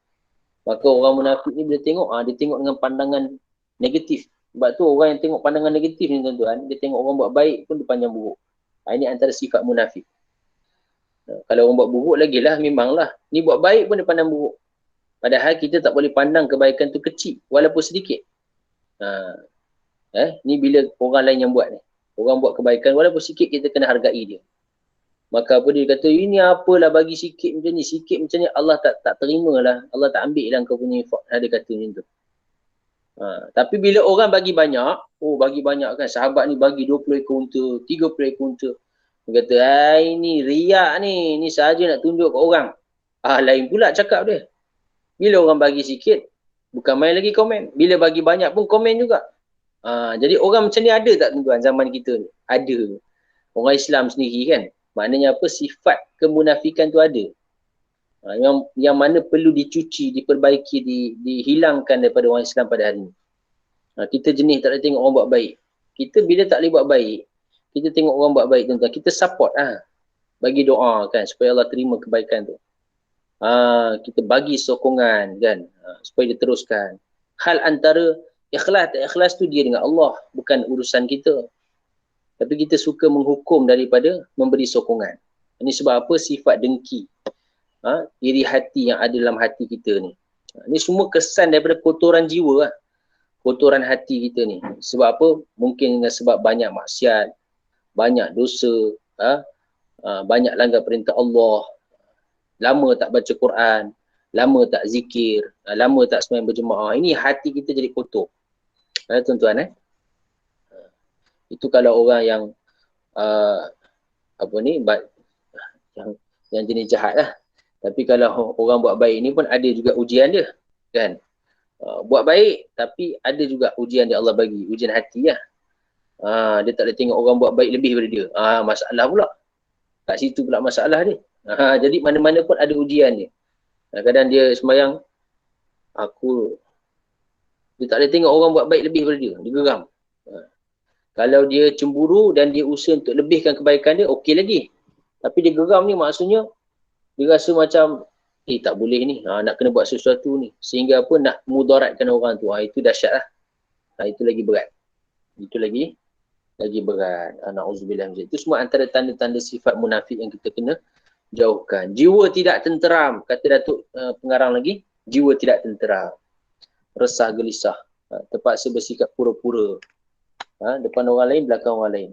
Maka orang munafik ni bila tengok, dia tengok dengan pandangan negatif. Sebab tu orang yang tengok pandangan negatif ni tuan-tuan, dia tengok orang buat baik pun dia pandang buruk. Ini antara sifat munafik. Kalau orang buat buruk lagi lah, memanglah. Ni buat baik pun dia pandang buruk. Padahal kita tak boleh pandang kebaikan tu kecil, walaupun sedikit. Ni bila orang lain yang buat ni. Orang buat kebaikan, walaupun sikit kita kena hargai dia. Maka apa dia kata, ini apalah bagi sikit macam ni, Allah tak terima lah. Allah tak ambil lah kau punya effort. Ada kata macam tu. Tapi bila orang bagi banyak, bagi banyak kan, sahabat ni bagi 20 ekor unta, 30 ekor unta. Dia kata, ini riak ni sahaja nak tunjuk ke orang. Lain pula cakap dia. Bila orang bagi sikit, bukan main lagi komen. Bila bagi banyak pun komen juga. Jadi orang macam ni ada tak tuan-tuan zaman kita ni? Ada. Orang Islam sendiri kan. Maknanya apa? Sifat kemunafikan tu ada. Yang mana perlu dicuci, diperbaiki, dihilangkan daripada orang Islam pada hari ini. Kita jenis tak ada tengok orang buat baik. Kita bila tak boleh buat baik, kita tengok orang buat baik tuan-tuan, kita support bagi doa kan supaya Allah terima kebaikan tu. Kita bagi sokongan kan supaya dia teruskan. Hal antara ikhlas tak ikhlas tu dia dengan Allah, bukan urusan kita. Tapi kita suka menghukum daripada memberi sokongan. Ini sebab apa? Sifat dengki. Iri hati yang ada dalam hati kita ni. Ini semua kesan daripada kotoran jiwa. Kotoran hati kita ni. Sebab apa? Mungkin sebab banyak maksiat, banyak dosa, banyak langgar perintah Allah, lama tak baca Quran, lama tak zikir, lama tak sembahyang berjemaah. Ini hati kita jadi kotor. Tuan-tuan itu kalau orang yang yang jenis jahat lah. Tapi kalau orang buat baik ni pun ada juga ujian dia kan. Buat baik tapi ada juga ujian dia Allah bagi, ujian hati lah. Dia tak boleh tengok orang buat baik lebih daripada dia. Masalah pula. Kat situ pula masalah dia. Jadi mana-mana pun ada ujian dia. Kadang dia sembahyang, dia tak boleh tengok orang buat baik lebih daripada dia. Dia geram. Kalau dia cemburu dan dia usaha untuk lebihkan kebaikan dia, okey lagi. Tapi dia geram ni maksudnya, dia rasa macam, tak boleh ni. Nak kena buat sesuatu ni. Sehingga apa, nak mudaratkan orang tu. Itu dahsyat lah. Itu lagi berat. Itu lagi berat. Na'udzubillah. Itu semua antara tanda-tanda sifat munafik yang kita kena jauhkan. Jiwa tidak tenteram. Kata Datuk pengarang lagi, jiwa tidak tenteram. Resah gelisah. Terpaksa bersikap pura-pura. Depan orang lain, belakang orang lain.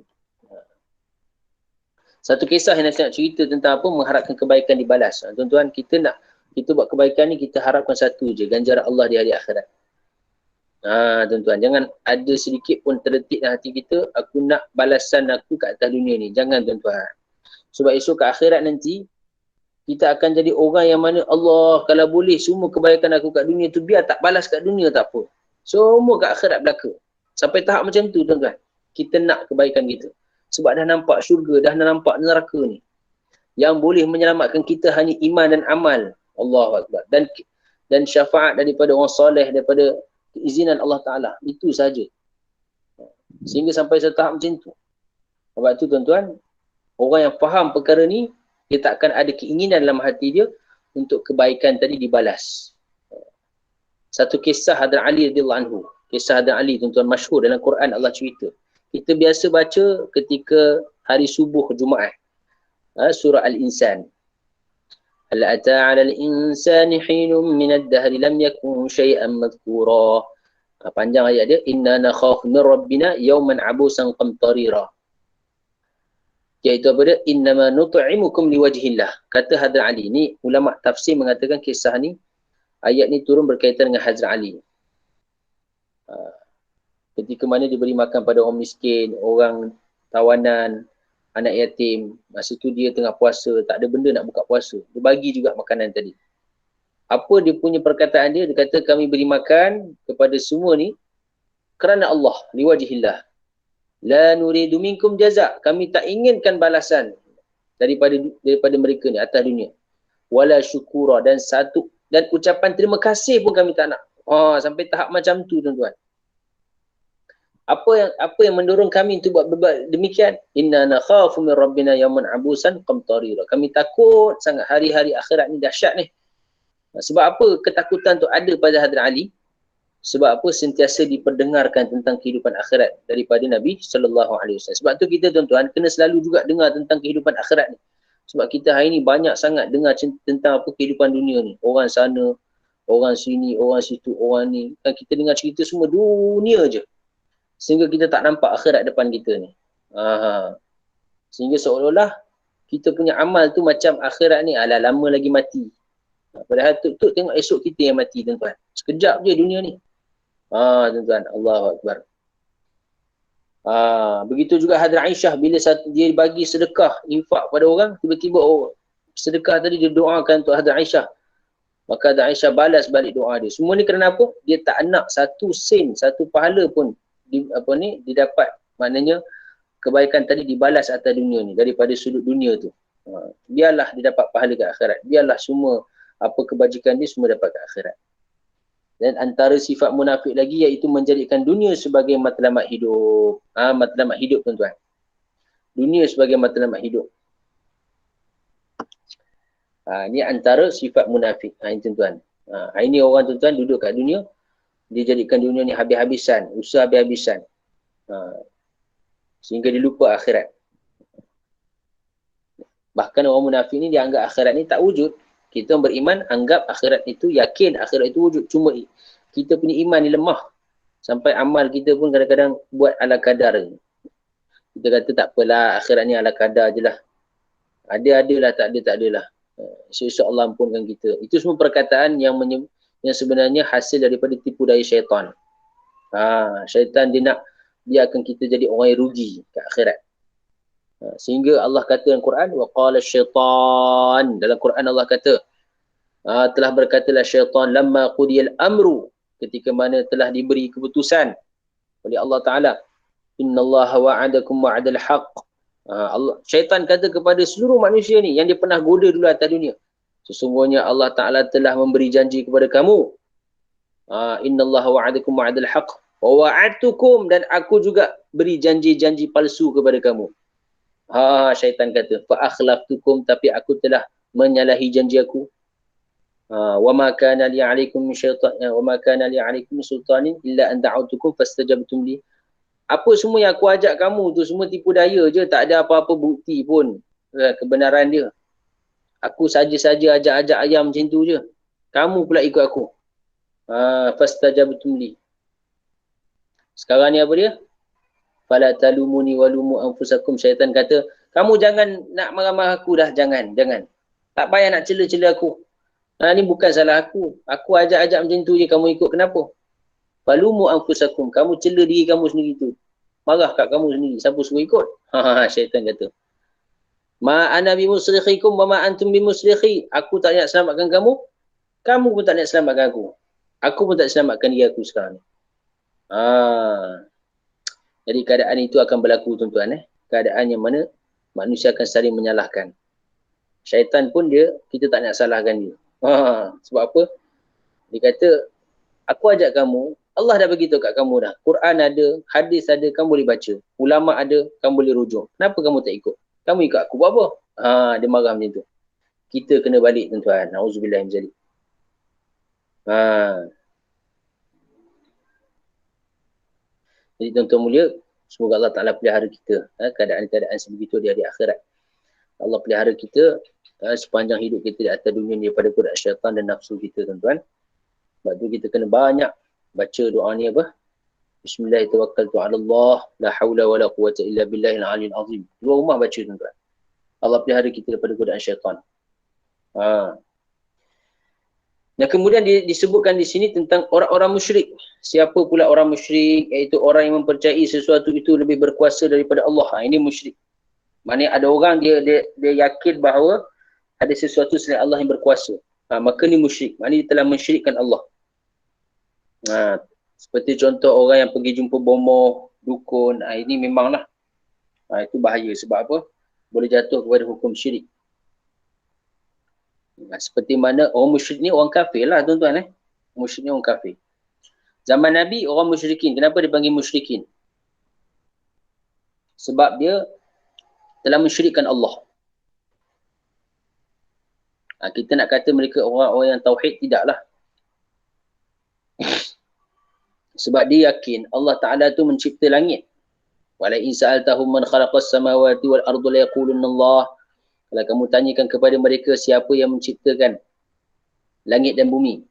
Satu kisah yang nak cerita tentang apa, mengharapkan kebaikan dibalas. Tuan-tuan, kita buat kebaikan ni, kita harapkan satu je, ganjaran Allah di hari akhirat. Tuan-tuan, jangan ada sedikit pun terdetik dalam hati kita, aku nak balasan aku kat atas dunia ni. Jangan tuan-tuan. Sebab esok kat akhirat nanti, kita akan jadi orang yang mana Allah, kalau boleh semua kebaikan aku kat dunia tu, biar tak balas kat dunia tak apa. Semua kat akhirat belaka. Sampai tahap macam tu tuan-tuan. Kita nak kebaikan kita. Sebab dah nampak syurga, dah nampak neraka ni. Yang boleh menyelamatkan kita hanya iman dan amal. Allahu Akbar. Dan syafaat daripada orang soleh, daripada keizinan Allah Ta'ala. Itu saja. Sehingga sampai satu tahap macam tu. Sebab tu tuan-tuan, orang yang faham perkara ni, dia tak akan ada keinginan dalam hati dia untuk kebaikan tadi dibalas. Satu kisah Hadrat Ali radhiyallahu anhu. Kisah Hadrat Ali tuan-tuan masyhur dalam Quran Allah cerita. Kita biasa baca ketika hari subuh Jumaat. Surah Al-Insan. Hal ata 'alal insani hinun minad dahri lam yakun syai'an madhkura. Panjang ayat dia, inna nakhafu min rabbina yawman abusan qamtarira. Iaitu apa dia? Innama nut'imukum liwajhillah. Kata Hadrat Ali. Ni ulama tafsir mengatakan kisah ni, ayat ni turun berkaitan dengan Hadrat Ali. Ketika mana dia beri makan pada orang miskin, orang tawanan, anak yatim. Masa tu dia tengah puasa, tak ada benda nak buka puasa. Dia bagi juga makanan tadi. Apa dia punya perkataan dia? Dia kata kami beri makan kepada semua ni kerana Allah, liwajihillah. La nuridu minkum jazak. Kami tak inginkan balasan daripada mereka ni atas dunia. Wala syukura, dan ucapan terima kasih pun kami tak nak. Sampai tahap macam tu tuan-tuan. Apa yang mendorong kami untuk buat demikian? Inna nakhafu min rabbina yawman abusan qamtarira. Kami takut sangat hari-hari akhirat ni dahsyat ni. Sebab apa ketakutan tu ada pada Hadrat Ali? Sebab apa sentiasa diperdengarkan tentang kehidupan akhirat daripada Nabi sallallahu alaihi wasallam. Sebab tu kita tuan-tuan kena selalu juga dengar tentang kehidupan akhirat ni. Sebab kita hari ni banyak sangat dengar tentang apa kehidupan dunia ni. Orang sana, orang sini, orang situ, orang ni. Kan kita dengar cerita semua dunia je. Sehingga kita tak nampak akhirat depan kita ni. Sehingga seolah-olah kita punya amal tu macam akhirat ni alah lama lagi mati. Padahal tu tengok esok kita yang mati tuan-tuan. Sekejap je dunia ni. Tuan-tuan, Allahu Akbar. Begitu juga Hadrat Aisyah bila dia bagi sedekah, infak pada orang, tiba-tiba sedekah tadi dia doakan untuk Hadrat Aisyah. Maka Hadrat Aisyah balas balik doa dia. Semua ni kerana apa? Dia tak nak satu sen, satu pahala pun didapat. Maknanya kebaikan tadi dibalas atas dunia ni daripada sudut dunia tu. Biarlah dia dapat pahala ke akhirat. Biarlah semua apa kebajikan dia semua dapat ke akhirat. Dan antara sifat munafik lagi iaitu menjadikan dunia sebagai matlamat hidup. Matlamat hidup tuan-tuan. Dunia sebagai matlamat hidup. Ini antara sifat munafik. Ini tuan-tuan. Ini orang tuan-tuan duduk kat dunia, dia jadikan dunia ni habis-habisan, usaha habis-habisan. Sehingga dia lupa akhirat. Bahkan orang munafik ni dia anggap akhirat ni tak wujud. Kita beriman anggap akhirat itu, yakin akhirat itu wujud. Cuma kita punya iman ni lemah. Sampai amal kita pun kadang-kadang buat ala kadar. Kita kata tak apalah, akhirat ni ala kadar je lah. Ada-adalah, tak ada-tak adalah. Insya Allah ampunkan kita. Itu semua perkataan yang sebenarnya hasil daripada tipu daya syaitan. Syaitan dia akan kita jadi orang yang rugi ke akhirat. Sehingga Allah kata dalam Quran, wa qala syaitan. Dalam Quran Allah kata, telah berkatalah syaitan lamma qudiyal amru, ketika mana telah diberi keputusan oleh Allah Ta'ala, innallaha wa'adakum wa'adal haqq. Syaitan kata kepada seluruh manusia ni yang dia pernah goda dulu atas dunia, sesungguhnya Allah Ta'ala telah memberi janji kepada kamu, innallaha wa'adakum wa'adal haqq wa wa'adtukum, dan aku juga beri janji-janji palsu kepada kamu. Syaitan kata fa akhlaftukum, tapi aku telah menyalahi janji aku. Wa ma kana li 'alaikum min syaitan wa ma kana li 'alaikum sultanin illa an da'awtukum fastajabtum li. Apa semua yang aku ajak kamu tu semua tipu daya je, tak ada apa-apa bukti pun kebenaran dia. Aku saja-saja ajak-ajak ayam macam tu je. Kamu pula ikut aku. Fastajabtum li. Sekarang ni apa dia? Fala talumuni walumu anfusakum. Syaitan kata, kamu jangan nak marah-marah aku dah, jangan. Tak payah nak cela-cela aku. Ni bukan salah aku. Aku ajak-ajak macam tu je, kamu ikut, kenapa? Walumu anfusakum. Kamu cela diri kamu sendiri tu. Marah kat kamu sendiri. Siapa suruh ikut? Syaitan kata, ma ana bimusrikhikum wa ma antum bimusrikhi. Aku tak nak selamatkan kamu. Kamu pun tak nak selamatkan aku. Aku pun tak selamatkan diri aku sekarang ni. Jadi keadaan itu akan berlaku tuan-tuan. Keadaan yang mana manusia akan saling menyalahkan. Syaitan pun kita tak nak salahkan dia. Sebab apa? Dia kata, aku ajak kamu, Allah dah beritahu kat kamu dah. Quran ada, hadis ada, kamu boleh baca. Ulama ada, kamu boleh rujuk. Kenapa kamu tak ikut? Kamu ikut aku buat apa? Dia marah macam tu. Kita kena balik tuan-tuan. Na'udzubillah min zalik. Jadi tuan-tuan mulia, semoga Allah Ta'ala pelihara kita. Keadaan-keadaan sebegitu di hari akhirat. Allah pelihara kita sepanjang hidup kita di atas dunia ni daripada godaan syaitan dan nafsu kita tuan-tuan. Sebab tu kita kena banyak baca doa ni apa? Bismillahirrahmanirrahim. La hawla wa la quwwata illa billahil aliyil azim. Dua rumah baca tuan-tuan. Allah pelihara kita daripada godaan syaitan. Dan kemudian disebutkan di sini tentang orang-orang musyrik. Siapa pula orang musyrik? Iaitu orang yang mempercayai sesuatu itu lebih berkuasa daripada Allah. Ini musyrik. Maksudnya ada orang dia yakin bahawa ada sesuatu selain Allah yang berkuasa. Maka ni musyrik. Maksudnya dia telah mensyirikkan Allah. Seperti contoh orang yang pergi jumpa bomoh, dukun. Ini memanglah. Itu bahaya. Sebab apa? Boleh jatuh kepada hukum syirik. Seperti mana orang musyrik ni orang kafir lah tuan-tuan. Musyrik ni orang kafir. Zaman Nabi orang musyrikin. Kenapa dipanggil musyrikin? Sebab dia telah mensyirikkan Allah. Kita nak kata mereka orang-orang yang tauhid, tidaklah. Sebab dia yakin Allah Ta'ala tu mencipta langit. Wala in sa'altahum man khalaqas samawati wal ardu la yaqulunna Allah. Kalau kamu tanyakan kepada mereka siapa yang menciptakan langit dan bumi,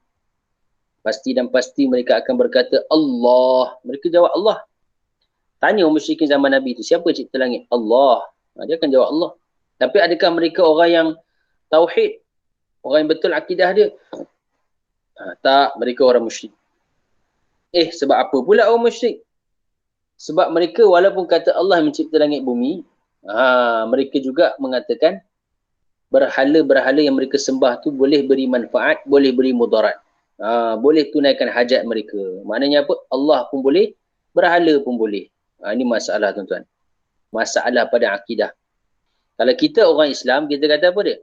pasti mereka akan berkata Allah. Mereka jawab Allah. Tanya orang musyrikin zaman Nabi tu, siapa cipta langit? Allah. Dia akan jawab Allah. Tapi adakah mereka orang yang tauhid? Orang yang betul akidah dia? Tak, mereka orang musyrik. Sebab apa pula orang musyrik? Sebab mereka walaupun kata Allah yang mencipta langit bumi, mereka juga mengatakan berhala-berhala yang mereka sembah tu boleh beri manfaat, boleh beri mudarat. Boleh tunaikan hajat mereka. Maknanya apa? Allah pun boleh, berhala pun boleh. Ini masalah tuan-tuan. Masalah pada akidah. Kalau kita orang Islam, kita kata apa dia?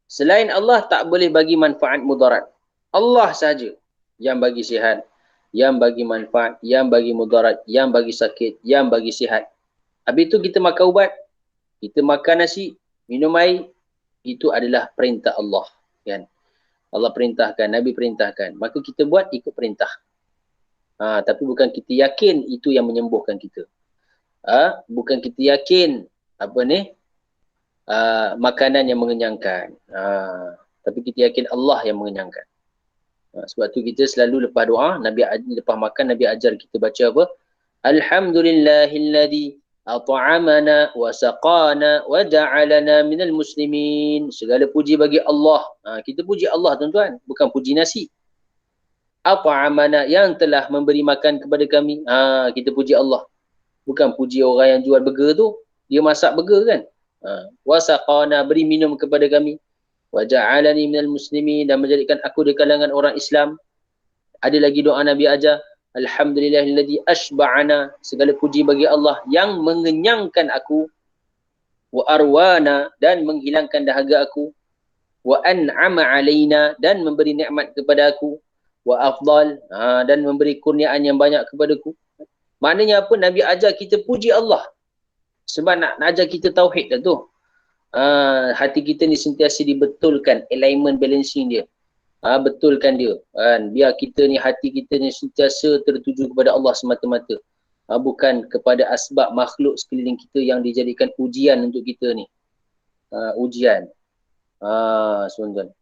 Selain Allah tak boleh bagi manfaat mudarat. Allah saja yang bagi sihat, yang bagi manfaat, yang bagi mudarat, yang bagi sakit, yang bagi sihat. Habis itu kita makan ubat, kita makan nasi, minum air, itu adalah perintah Allah. Kan? Allah perintahkan, Nabi perintahkan. Maka kita buat ikut perintah. Tapi bukan kita yakin itu yang menyembuhkan kita. Bukan kita yakin makanan yang mengenyangkan. Tapi kita yakin Allah yang mengenyangkan. Sebab tu kita selalu lepas doa, lepas makan Nabi ajar kita baca apa? Alhamdulillahilladzi at'amana wa saqana wa ja'alana minal muslimin. Segala puji bagi Allah. Kita puji Allah tuan-tuan, bukan puji nasi. At'amana, yang telah memberi makan kepada kami. Kita puji Allah. Bukan puji orang yang jual burger tu. Dia masak burger kan. Wa saqana, beri minum kepada kami. Wa ja'alani minal muslimin, dan menjadikan aku di kalangan orang Islam. Ada lagi doa Nabi ajar, alhamdulillahilladzi ashba'ana, segala puji bagi Allah yang mengenyangkan aku, wa arwana, dan menghilangkan dahaga aku, wa an'ama alaina, dan memberi nikmat kepada aku, wa afdal, dan memberi kurniaan yang banyak kepadaku. Maknanya apa? Nabi ajar kita puji Allah. Sebab nak ajar kita tauhid dah tu. Hati kita ni sentiasa dibetulkan, alignment balancing dia. Betulkan dia. Biar kita ni, hati kita ni sentiasa tertuju kepada Allah semata-mata. Bukan kepada asbab makhluk sekeliling kita yang dijadikan ujian untuk kita ni. Ujian. Tuan-tuan.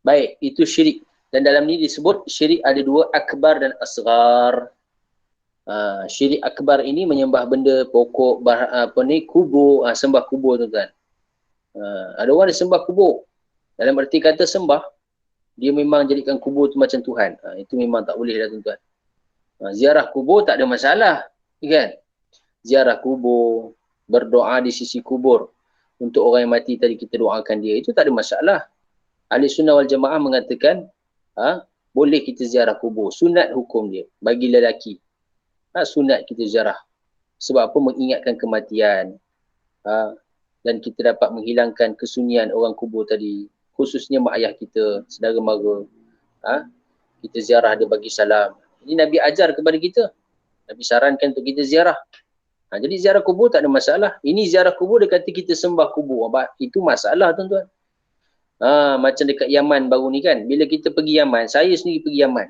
Baik, itu syirik. Dan dalam ni disebut syirik ada dua, akbar dan asghar. Syirik akbar ini menyembah benda pokok, kubur, sembah kubur tuan-tuan. Ada orang dia sembah kubur. Dalam arti kata sembah, dia memang jadikan kubur tu macam Tuhan. Itu memang tak boleh dah tuan-tuan. Ziarah kubur tak ada masalah. Kan? Ziarah kubur, berdoa di sisi kubur. Untuk orang yang mati tadi kita doakan dia. Itu tak ada masalah. Ahli Sunnah wal Jamaah mengatakan, boleh kita ziarah kubur. Sunat hukum dia. Bagi lelaki. Sunat kita ziarah. Sebab apa? Mengingatkan kematian. Dan kita dapat menghilangkan kesunyian orang kubur tadi, khususnya mak ayah kita, saudara mara. Kita ziarah dia, bagi salam. Ini Nabi ajar kepada kita. Nabi sarankan untuk kita ziarah. Jadi ziarah kubur tak ada masalah. Ini ziarah kubur dia kata kita sembah kubur. Itu masalah tuan-tuan. Macam dekat Yaman baru ni kan. Bila kita pergi Yaman, saya sendiri pergi Yaman.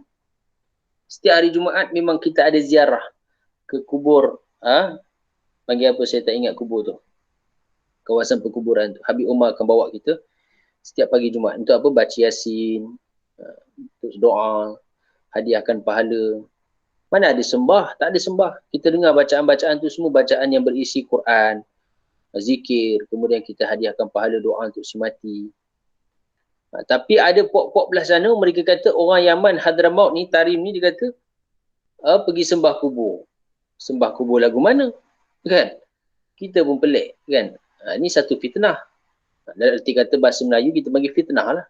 Setiap hari Jumaat memang kita ada ziarah ke kubur. Panggil apa, saya tak ingat kubur tu. Kawasan perkuburan tu. Habib Umar akan bawa kita setiap pagi Jumaat. Untuk apa? Baca Yasin, untuk doa, hadiahkan pahala. Mana ada sembah? Tak ada sembah. Kita dengar bacaan-bacaan tu semua bacaan yang berisi Quran, zikir, kemudian kita hadiahkan pahala doa untuk si mati. Tapi ada pok-pok belah sana, mereka kata orang Yaman, Hadramaut ni, Tarim ni, dia kata pergi sembah kubur. Sembah kubur lagu mana? Kan? Kita pun pelik kan? Ini satu fitnah. Dalam arti kata bahasa Melayu, kita bagi fitnah lah.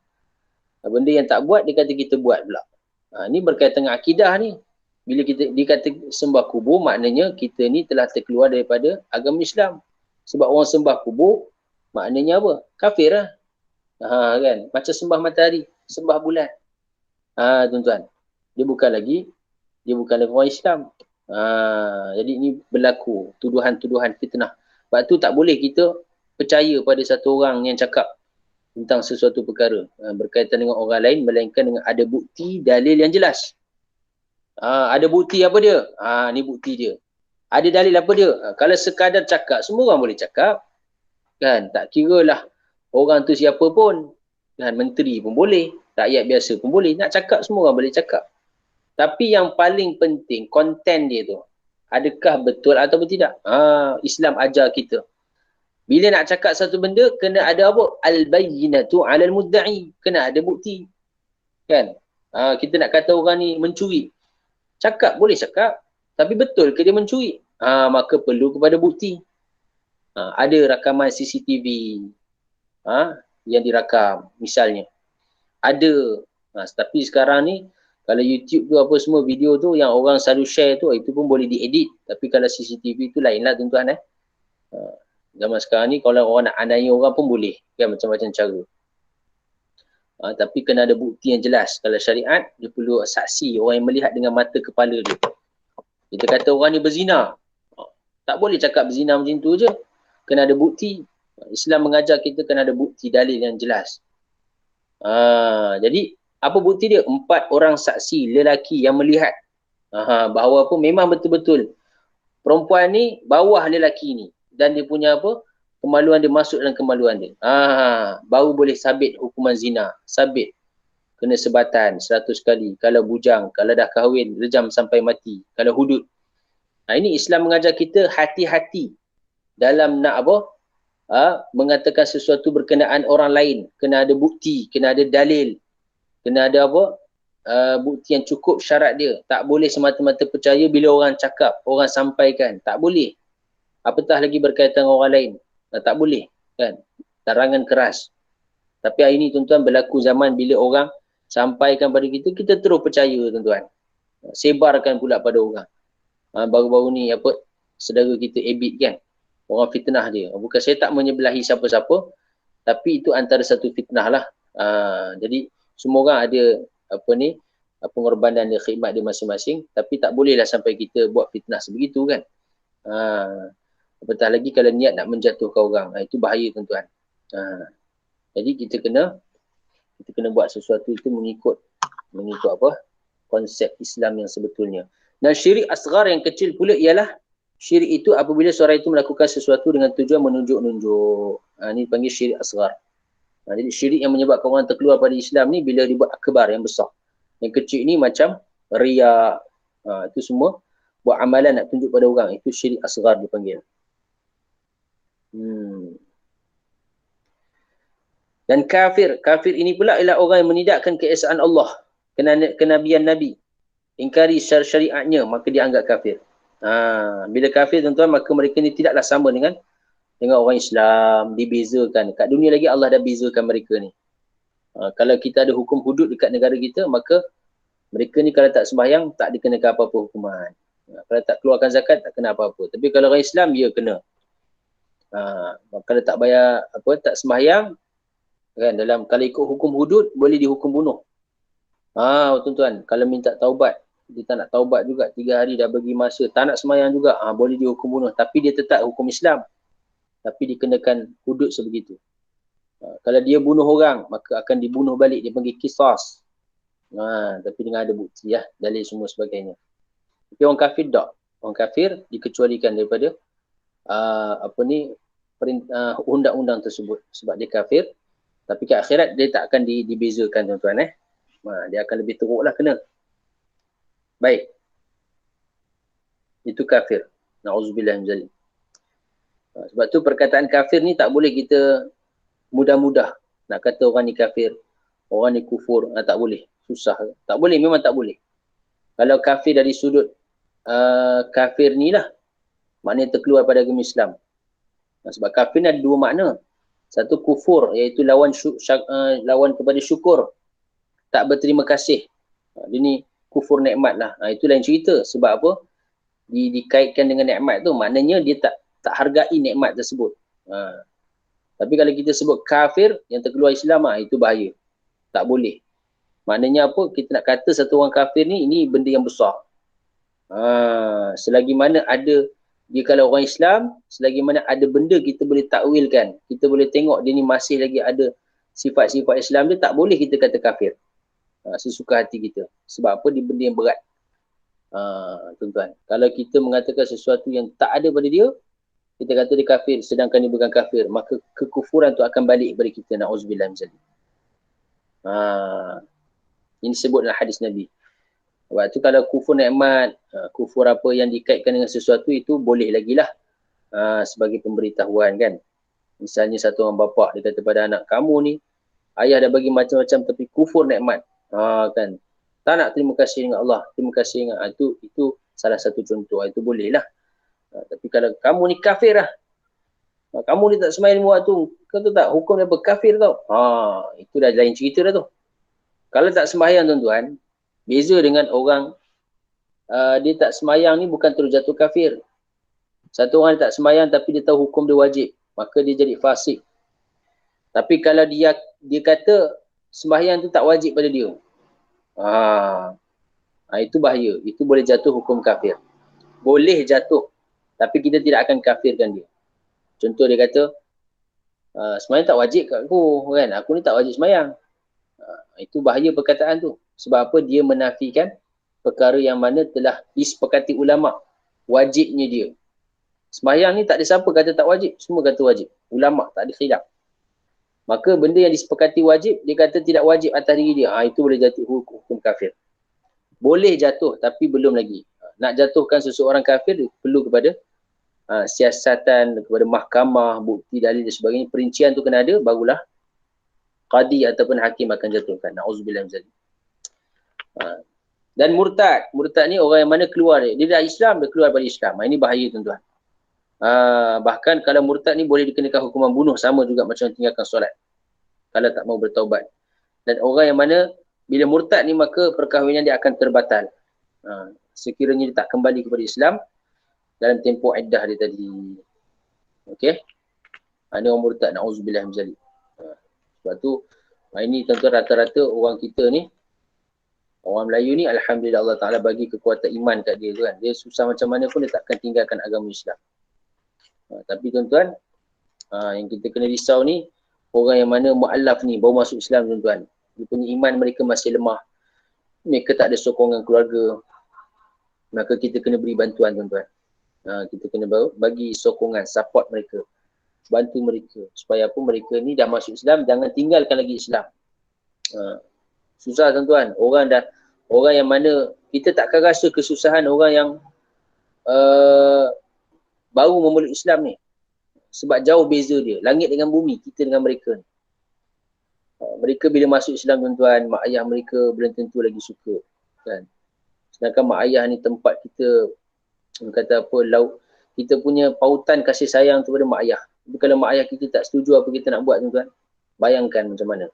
Benda yang tak buat, dia kata kita buat pula. Ini berkaitan dengan akidah ni. Bila dia kata sembah kubur, maknanya kita ni telah terkeluar daripada agama Islam. Sebab orang sembah kubur, maknanya apa? Kafir lah. Kan? Macam sembah matahari, sembah bulan. Tuan-tuan. Dia bukan lagi orang Islam. Jadi ini berlaku tuduhan-tuduhan fitnah. Sebab tu tak boleh kita percaya pada satu orang yang cakap tentang sesuatu perkara berkaitan dengan orang lain, melainkan dengan ada bukti, dalil yang jelas. Ada bukti apa dia? Ni bukti dia. Ada dalil apa dia? Kalau sekadar cakap, semua orang boleh cakap. Kan? Tak kira lah orang tu siapa pun. Kan? Menteri pun boleh. Rakyat biasa pun boleh. Nak cakap, semua orang boleh cakap. Tapi yang paling penting, konten dia tu. adakah betul atau tidak? Islam ajar kita. Bila nak cakap satu benda, kena ada apa? Al-bayyinatu 'alal mudda'i. Kena ada bukti. Kan? Kita nak kata orang ni mencuri. Cakap, boleh cakap. Tapi betul ke dia mencuri? Maka perlu kepada bukti. Ada rakaman CCTV yang dirakam, misalnya. Ada. Tapi sekarang ni, kalau YouTube tu apa semua video tu yang orang selalu share tu, itu pun boleh diedit. Tapi kalau CCTV tu lainlah tuan-tuan. Zaman sekarang ni kalau orang nak aniaya orang pun boleh. Kan, macam-macam cara. Tapi kena ada bukti yang jelas. Kalau syariat, dia perlu saksi, orang yang melihat dengan mata kepala dia. Kita kata orang ni berzina. Tak boleh cakap berzina macam tu je. Kena ada bukti. Islam mengajar kita kena ada bukti, dalil yang jelas. Jadi, apa bukti dia? 4 orang saksi lelaki yang melihat bahawa apa memang betul-betul perempuan ni bawah lelaki ni. Dan dia punya apa? Kemaluan dia masuk dalam kemaluan dia. Baru boleh sabit hukuman zina. Sabit. Kena sebatan 100 kali. Kalau bujang, kalau dah kahwin, rejam sampai mati. Kalau hudud. Ini Islam mengajar kita hati-hati dalam nak apa? Mengatakan sesuatu berkenaan orang lain. Kena ada bukti, kena ada dalil. Kena ada apa? Bukti yang cukup, syarat dia. Tak boleh semata-mata percaya bila orang cakap, orang sampaikan. Tak boleh. Apatah lagi berkaitan dengan orang lain. Tak boleh. Kan? Larangan keras. Tapi hari ini tuan-tuan berlaku zaman bila orang sampaikan pada kita, kita terus percaya tuan-tuan. Sebarkan pula pada orang. Baru-baru ni apa saudara kita Abid kan. Orang fitnah dia. Bukan saya tak menyebelahi siapa-siapa. Tapi itu antara satu fitnah lah. Jadi semua orang ada pengorbanan dia, khidmat dia masing-masing. Tapi tak bolehlah sampai kita buat fitnah sebegitu kan. Apatah lagi kalau niat nak menjatuhkan orang. Itu bahaya tuan-tuan. Jadi kita kena buat sesuatu itu mengikut apa? Konsep Islam yang sebetulnya. Dan syirik asghar yang kecil pula ialah syirik itu apabila seorang itu melakukan sesuatu dengan tujuan menunjuk-nunjuk. Ini dipanggil syirik asghar. Jadi syirik yang menyebabkan orang terkeluar pada Islam ni bila dibuat akbar yang besar. Yang kecil ni macam riya. Itu semua buat amalan nak tunjuk pada orang. Itu syirik asghar dipanggil. Dan kafir. Kafir ini pula ialah orang yang menidakkan keesaan Allah. Kenabian Nabi. Ingkari syariatnya, maka dia anggap kafir. Bila kafir tuan-tuan, maka mereka ni tidaklah sama dengan orang Islam. Dibezakan. Kat dunia lagi Allah dah bezakan mereka ni. Kalau kita ada hukum hudud dekat negara kita, maka mereka ni kalau tak sembahyang, tak dikenakan apa-apa hukuman. Kalau tak keluarkan zakat, tak kena apa-apa. Tapi kalau orang Islam, dia kena. Kalau tak bayar tak sembahyang kan, kalau ikut hukum hudud boleh dihukum bunuh. Tuan-tuan, kalau minta taubat, dia tak nak taubat juga, 3 hari dah bagi masa, tak nak sembahyang juga, boleh dihukum bunuh. Tapi dia tetap hukum Islam, tapi dikenakan hudud sebegitu. Kalau dia bunuh orang, maka akan dibunuh balik, dia panggil qisas. Tapi dengan ada bukti dalil semua sebagainya. Tapi orang kafir tak. Orang kafir dikecualikan daripada undang-undang tersebut sebab dia kafir. Tapi ke akhirat dia tak akan dibezakan tuan-tuan. Dia akan lebih teruk lah kena. Baik. Itu kafir. Na'udzubillah min zalik. Sebab tu perkataan kafir ni tak boleh kita mudah-mudah nak kata orang ni kafir, orang ni kufur. Tak boleh. Susah. Tak boleh, memang tak boleh. Kalau kafir dari sudut kafir ni lah, maknanya terkeluar pada agama Islam. Sebab kafir ni ada 2 makna. Satu kufur, iaitu lawan kepada syukur. Tak berterima kasih. Dia ni kufur nikmat lah. Itu lain cerita. Sebab apa? Dikaitkan dengan nikmat tu, maknanya dia tak hargai nikmat tersebut. Tapi kalau kita sebut kafir yang terkeluar Islam, itu bahaya. Tak boleh. Maknanya apa? Kita nak kata satu orang kafir ni, ini benda yang besar. Selagi mana ada dia kalau orang Islam, selagi mana ada benda kita boleh takwilkan, kita boleh tengok dia ni masih lagi ada sifat-sifat Islam dia, tak boleh kita kata kafir. Sesuka hati kita. Sebab apa? Dia benda yang berat. Tuan-tuan, kalau kita mengatakan sesuatu yang tak ada pada dia, kita kata dia kafir, sedangkan dia bukan kafir, maka kekufuran tu akan balik kepada kita. Na'udzubillah min zalik. Ini sebut dalam hadis Nabi. Sebab tu kalau kufur nikmat, kufur apa yang dikaitkan dengan sesuatu itu boleh lagi lah sebagai pemberitahuan kan. Misalnya satu orang bapa dia kata pada anak, kamu ni ayah dah bagi macam-macam tapi kufur nikmat. Kan. Tak nak terima kasih dengan Allah, terima kasih dengan itu salah satu contoh. Itu boleh lah. Tapi kalau kamu ni kafir lah, kamu ni tak sembahyang 5 waktu, kau tahu tak hukum dia apa? Kafir tau. Itu dah lain cerita dah tu. Kalau tak sembahyang tuan-tuan, beza dengan orang dia tak sembahyang ni bukan terus jatuh kafir. Satu orang tak sembahyang tapi dia tahu hukum dia wajib, maka dia jadi fasik. Tapi kalau dia kata sembahyang tu tak wajib pada dia, itu bahaya. Itu boleh jatuh hukum kafir. Boleh jatuh, tapi kita tidak akan kafirkan dia. Contoh dia kata, sembahyang tak wajib kat aku kan, aku ni tak wajib sembahyang. Itu bahaya perkataan tu. Sebab apa? Dia menafikan perkara yang mana telah disepakati ulama wajibnya dia. Sembahyang ni tak ada siapa kata tak wajib, semua kata wajib. Ulama tak ada khilaf. Maka benda yang disepakati wajib, dia kata tidak wajib atas diri dia. Itu boleh jatuh hukum kafir. Boleh jatuh tapi belum lagi. Nak jatuhkan seseorang kafir perlu kepada siasatan, kepada mahkamah, bukti, dalil dan sebagainya. Perincian tu kena ada, barulah qadi ataupun hakim akan jatuhkan. Na'udzubillah min zalik. Dan murtad. Murtad ni orang yang mana keluar dia dah Islam, dia keluar dari Islam. Ini bahaya tuan-tuan. Bahkan kalau murtad ni boleh dikenakan hukuman bunuh, sama juga macam tinggalkan solat kalau tak mau bertaubat. Dan orang yang mana bila murtad ni maka perkahwinan dia akan terbatal sekiranya dia tak kembali kepada Islam dalam tempoh iddah dia tadi. Okey, ini orang murtad, na'udzubillah min zalik. Sebab tu ini tuan-tuan, rata-rata orang kita ni, orang Melayu ni, alhamdulillah Allah Ta'ala bagi kekuatan iman kat dia tu kan. Dia susah macam mana pun dia takkan tinggalkan agama Islam. Tapi tuan-tuan, yang kita kena risau ni, orang yang mana mu'allaf ni, baru masuk Islam tuan-tuan. Dia punya iman mereka masih lemah. Mereka tak ada sokongan keluarga. Maka kita kena beri bantuan tuan-tuan. Kita kena bagi sokongan, support mereka. Bantu mereka. Supaya apa, mereka ni dah masuk Islam, jangan tinggalkan lagi Islam. Susah tuan-tuan. Orang yang mana, kita takkan rasa kesusahan orang yang baru memeluk Islam ni. Sebab jauh beza dia. Langit dengan bumi, kita dengan mereka ni. Mereka bila masuk Islam tuan-tuan, mak ayah mereka belum tentu lagi suka. Kan? Sedangkan mak ayah ni tempat kita, kata apa, kita punya pautan kasih sayang kepada mak ayah. Tapi kalau mak ayah kita tak setuju apa kita nak buat tuan-tuan, bayangkan macam mana.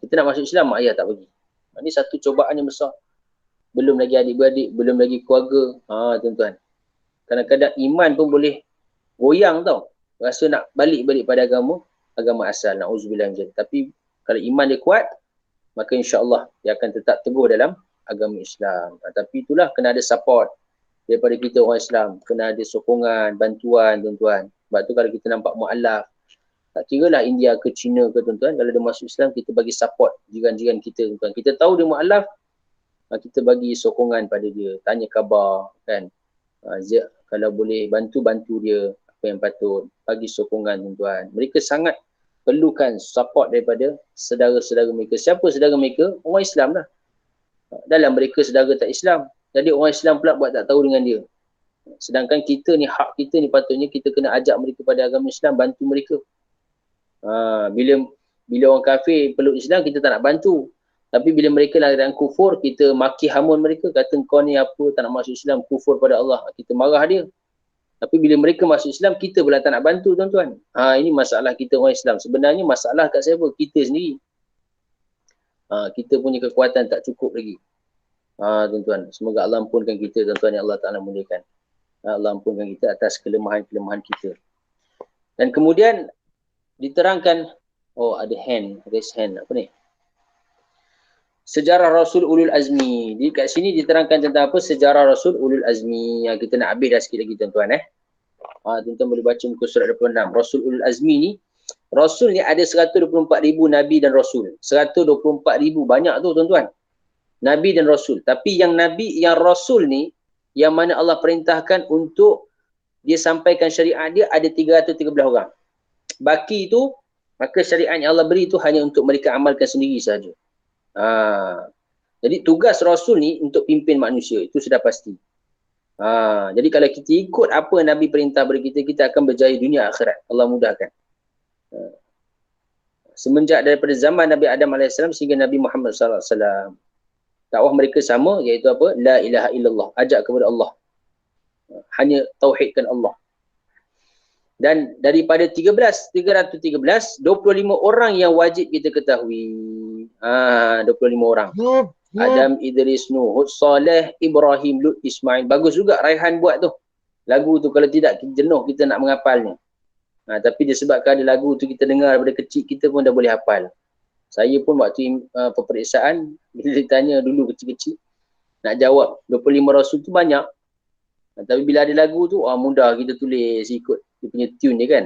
Kita nak masuk Islam, mak ayah tak bagi. Ini satu cobaan yang besar. Belum lagi adik-beradik, belum lagi keluarga. Tuan-tuan. Kadang-kadang iman pun boleh goyang tau. Rasa nak balik pada agama asal. Na'udzubillah min zalik. Tapi kalau iman dia kuat, maka insya-Allah dia akan tetap teguh dalam agama Islam. Tapi itulah kena ada support daripada kita orang Islam. Kena ada sokongan, bantuan tuan-tuan. Sebab tu kalau kita nampak mu'alaf, tak kira lah India ke China ke tuan-tuan, kalau dia masuk Islam kita bagi support jiran-jiran kita tuan-tuan. Kita tahu dia mu'alaf, kita bagi sokongan pada dia, tanya khabar kan. Kalau boleh bantu dia apa yang patut, bagi sokongan tuan-tuan. Mereka sangat perlukan support daripada saudara-saudara mereka. Siapa saudara mereka? Orang Islam lah. Dalam mereka saudara tak Islam. Jadi orang Islam pula buat tak tahu dengan dia. Sedangkan kita ni, hak kita ni patutnya kita kena ajak mereka pada agama Islam, bantu mereka. Bila orang kafir peluk Islam, kita tak nak bantu. Tapi bila mereka dalam kufur, kita maki hamun mereka, kata kau ni apa, tak nak masuk Islam, kufur pada Allah. Kita marah dia. Tapi bila mereka masuk Islam, kita pula tak nak bantu tuan-tuan. Ini masalah kita orang Islam. Sebenarnya masalah kat siapa? Kita sendiri. Kita punya kekuatan tak cukup lagi. Tuan-tuan, semoga Allah ampunkan kita tuan-tuan yang Allah Ta'ala muliakan. Allah ampunkan kita atas kelemahan-kelemahan kita. Dan kemudian diterangkan, ada raise hand, apa ni? Sejarah Rasul Ulul Azmi. Di kat sini diterangkan tentang apa? Sejarah Rasul Ulul Azmi. Yang kita nak habis dah sikit lagi tuan-tuan. Tuan-tuan boleh baca muka surat 26. Rasul Ulul Azmi ni, Rasul ni ada 124,000 Nabi dan Rasul. 124,000, banyak tu tuan-tuan. Nabi dan Rasul. Tapi yang Nabi, yang Rasul ni, yang mana Allah perintahkan untuk dia sampaikan syariat dia, ada 313 orang. Baki itu, maka syariat yang Allah beri itu hanya untuk mereka amalkan sendiri sahaja. Jadi tugas Rasul ni untuk pimpin manusia, itu sudah pasti. Jadi kalau kita ikut apa Nabi perintah kepada kita, kita akan berjaya dunia akhirat. Allah mudahkan. Semenjak daripada zaman Nabi Adam AS sehingga Nabi Muhammad SAW, dakwah mereka sama, iaitu apa? La ilaha illallah. Ajak kepada Allah. Hanya tauhidkan Allah. Dan daripada 313, 25 orang yang wajib kita ketahui. 25 orang. Adam, Idris, Nuh, Hud, Saleh, Ibrahim, Lut, Ismail. Bagus juga Raihan buat tu. Lagu tu kalau tidak jenuh kita nak menghafalnya. Tapi disebabkan ada lagu tu kita dengar daripada kecil, kita pun dah boleh hafal. Saya pun waktu peperiksaan, bila ditanya dulu kecil-kecil, nak jawab 25 Rasul tu banyak. Tapi bila ada lagu tu, mudah kita tulis ikut dia punya tune dia kan.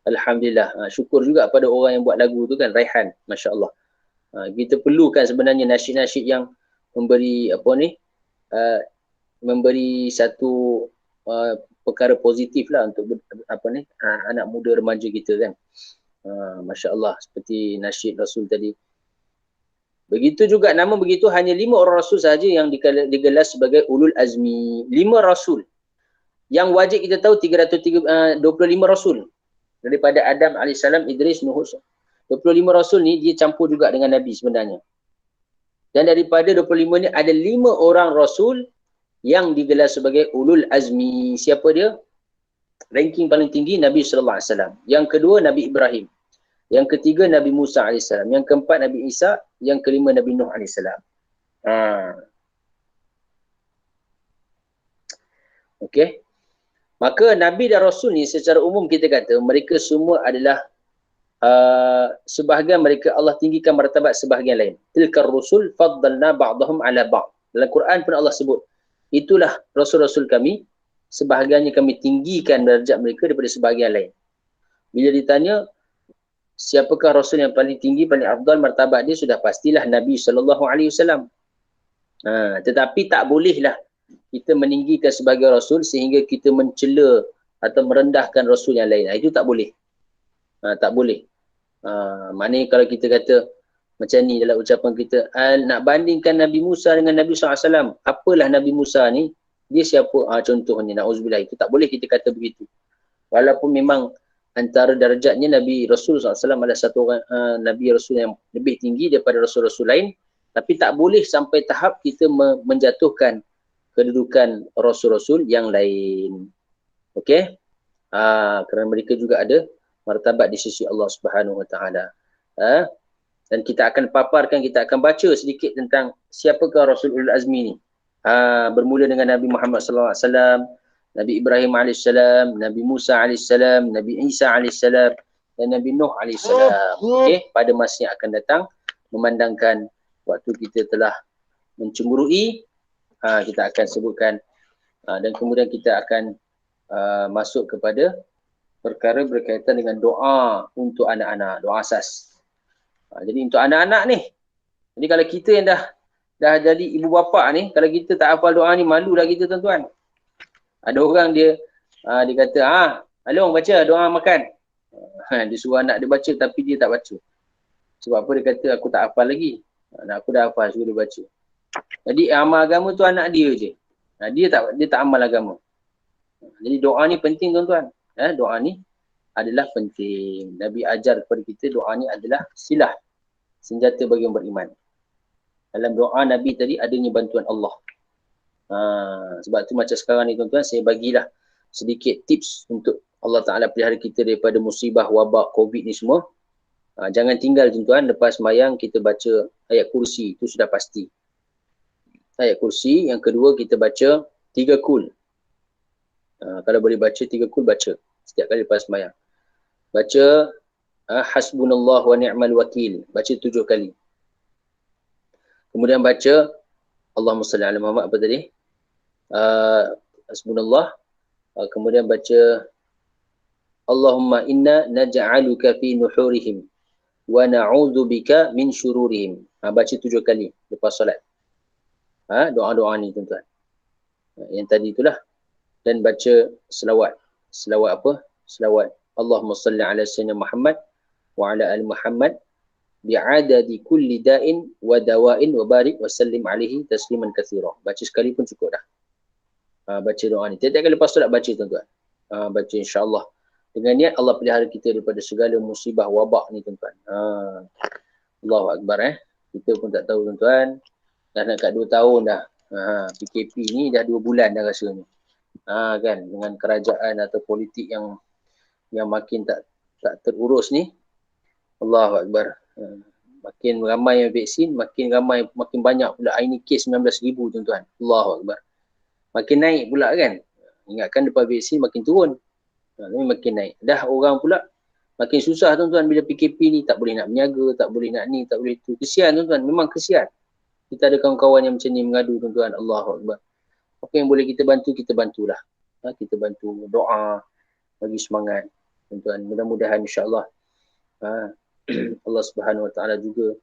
Alhamdulillah. Syukur juga pada orang yang buat lagu tu kan, Raihan. Masya Allah. Kita perlukan sebenarnya nasyid-nasyid yang memberi memberi satu perkara positif lah untuk anak muda remaja kita kan. Masya Allah, seperti nasyid Rasul tadi. Begitu juga nama begitu, hanya 5 orang Rasul sahaja yang digelar sebagai ulul azmi. 5 Rasul. Yang wajib kita tahu 25 Rasul. Daripada Adam AS, Idris, Nuh. 25 Rasul ni dia campur juga dengan Nabi sebenarnya. Dan daripada 25 ni ada 5 orang Rasul yang digelar sebagai ulul azmi. Siapa dia? Ranking paling tinggi Nabi SAW. Yang kedua Nabi Ibrahim. Yang ketiga Nabi Musa AS. Yang keempat Nabi Isa. Yang kelima Nabi Nuh AS. Okey. Maka Nabi dan Rasul ni secara umum kita kata mereka semua adalah sebahagian mereka Allah tinggikan martabat sebahagian lain. Tilkar rusul faddalna ba'dahum ala ba'd. Dalam Quran pun Allah sebut, itulah rasul-rasul kami, sebahagiannya kami tinggikan darjat mereka daripada sebahagian lain. Bila ditanya siapakah rasul yang paling tinggi, paling afdal martabat dia, sudah pastilah Nabi SAW. Tetapi tak bolehlah kita meninggikan sebagai rasul sehingga kita mencela atau merendahkan rasul yang lain. Itu tak boleh. Tak boleh. Maknanya kalau kita kata macam ni dalam ucapan kita, nak bandingkan Nabi Musa dengan Nabi SAW, apalah Nabi Musa ni, dia siapa? Contohnya, na'udzubillah, itu tak boleh kita kata begitu. Walaupun memang antara darjatnya Nabi Rasul SAW adalah satu orang Nabi Rasul yang lebih tinggi daripada Rasul-Rasul lain, tapi tak boleh sampai tahap kita menjatuhkan kedudukan Rasul-Rasul yang lain. Okey? Kerana mereka juga ada martabat di sisi Allah Subhanahu Wa Taala. Dan kita akan paparkan, kita akan baca sedikit tentang siapakah Rasul Ulul Azmi ni. Bermula dengan Nabi Muhammad sallallahu alaihi wasallam, Nabi Ibrahim alaihi salam, Nabi Musa alaihi salam, Nabi Isa alaihi salam dan Nabi Nuh alaihi salam. Okey, pada masa yang akan datang, memandangkan waktu kita telah mencemburui, kita akan sebutkan dan kemudian kita akan masuk kepada perkara berkaitan dengan doa untuk anak-anak, doa asas. Jadi untuk anak-anak ni, jadi kalau kita yang dah jadi ibu bapa ni, kalau kita tak hafal doa ni, malulah kita tuan-tuan. Ada orang dia kata, Along baca doa makan. Dia suruh anak dia baca tapi dia tak baca. Sebab apa? Dia kata aku tak hafal lagi. Anak aku dah hafal, suruh dia baca. Jadi amal agama tu anak dia je. Dia tak amal agama. Jadi doa ni penting tuan-tuan. Doa ni adalah penting. Nabi ajar kepada kita doa ni adalah silah, senjata bagi orang beriman. Dalam doa Nabi tadi adanya bantuan Allah. Sebab tu macam sekarang ni tuan-tuan, saya bagilah sedikit tips untuk Allah Ta'ala pelihara kita daripada musibah, wabak, COVID ni semua. Jangan tinggal tuan-tuan, lepas sembahyang kita baca ayat kursi, itu sudah pasti. Ayat kursi, yang kedua kita baca 3 kul. Kalau boleh baca 3 kul, baca setiap kali lepas sembahyang. Baca hasbunallah wa ni'mal wakil, baca 7 kali. Kemudian baca Allahumma salli ala Muhammad, apa tadi? Hasbunallah. Kemudian baca Allahumma inna naj'aluka fi nuhurihim wa na'udzubika min syururihim. Baca 7 kali lepas solat. Doa-doa ni tuan-tuan. Yang tadi itulah. Dan baca selawat. Selawat apa? Selawat Allahumma salli ala sayyidina Muhammad wa ala ali Muhammad bi'adadi kulli da'in wa dawa'in wa barik wa sallim alaihi tasliman katsira. Baca sekali pun cukup dah. Baca doa ni. Tiap-tiap kali lepas solat baca tuan-tuan. Baca insya-Allah. Dengan niat Allah pelihara kita daripada segala musibah wabak ni tuan-tuan. Allahu Akbar Kita pun tak tahu tuan-tuan. Dah nak kat 2 tahun dah. PKP ni dah 2 bulan dah rasanya. Kan, dengan kerajaan atau politik yang makin tak terurus ni. Allahu Akbar. Makin ramai yang vaksin, makin banyak pula. Ini kes 19,000 tuan-tuan. Allahu Akbar. Makin naik pula kan. Ingatkan lepas vaksin makin turun. Tapi makin naik. Dah orang pula makin susah tuan-tuan bila PKP ni. Tak boleh nak berniaga, tak boleh nak ni, tak boleh tu. Kesian tuan-tuan. Memang kesian. Kita ada kawan-kawan yang macam ni mengadu tuan-tuan. Allahu Akbar. Apa yang boleh kita bantu, kita bantulah. Kita bantu doa, bagi semangat. Tuan-tuan, mudah-mudahan insya-Allah Allah Subhanahu Wa Taala juga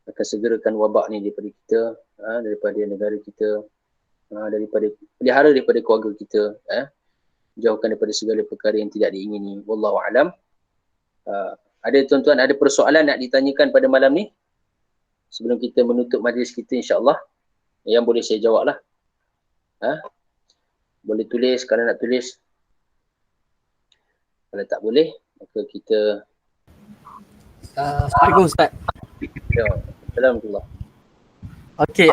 akan segerakan wabak ni daripada kita, daripada negara kita, daripada pelihara daripada keluarga kita, jauhkan daripada segala perkara yang tidak diingini. Wallahu alam. Ada tuan-tuan ada persoalan nak ditanyakan pada malam ni? Sebelum kita menutup majlis kita insya-Allah, yang boleh saya jawablah. Boleh tulis kalau nak tulis. Kalau tak boleh, maka kita Assalamualaikum Ustaz. Ya, Assalamualaikum. Okey,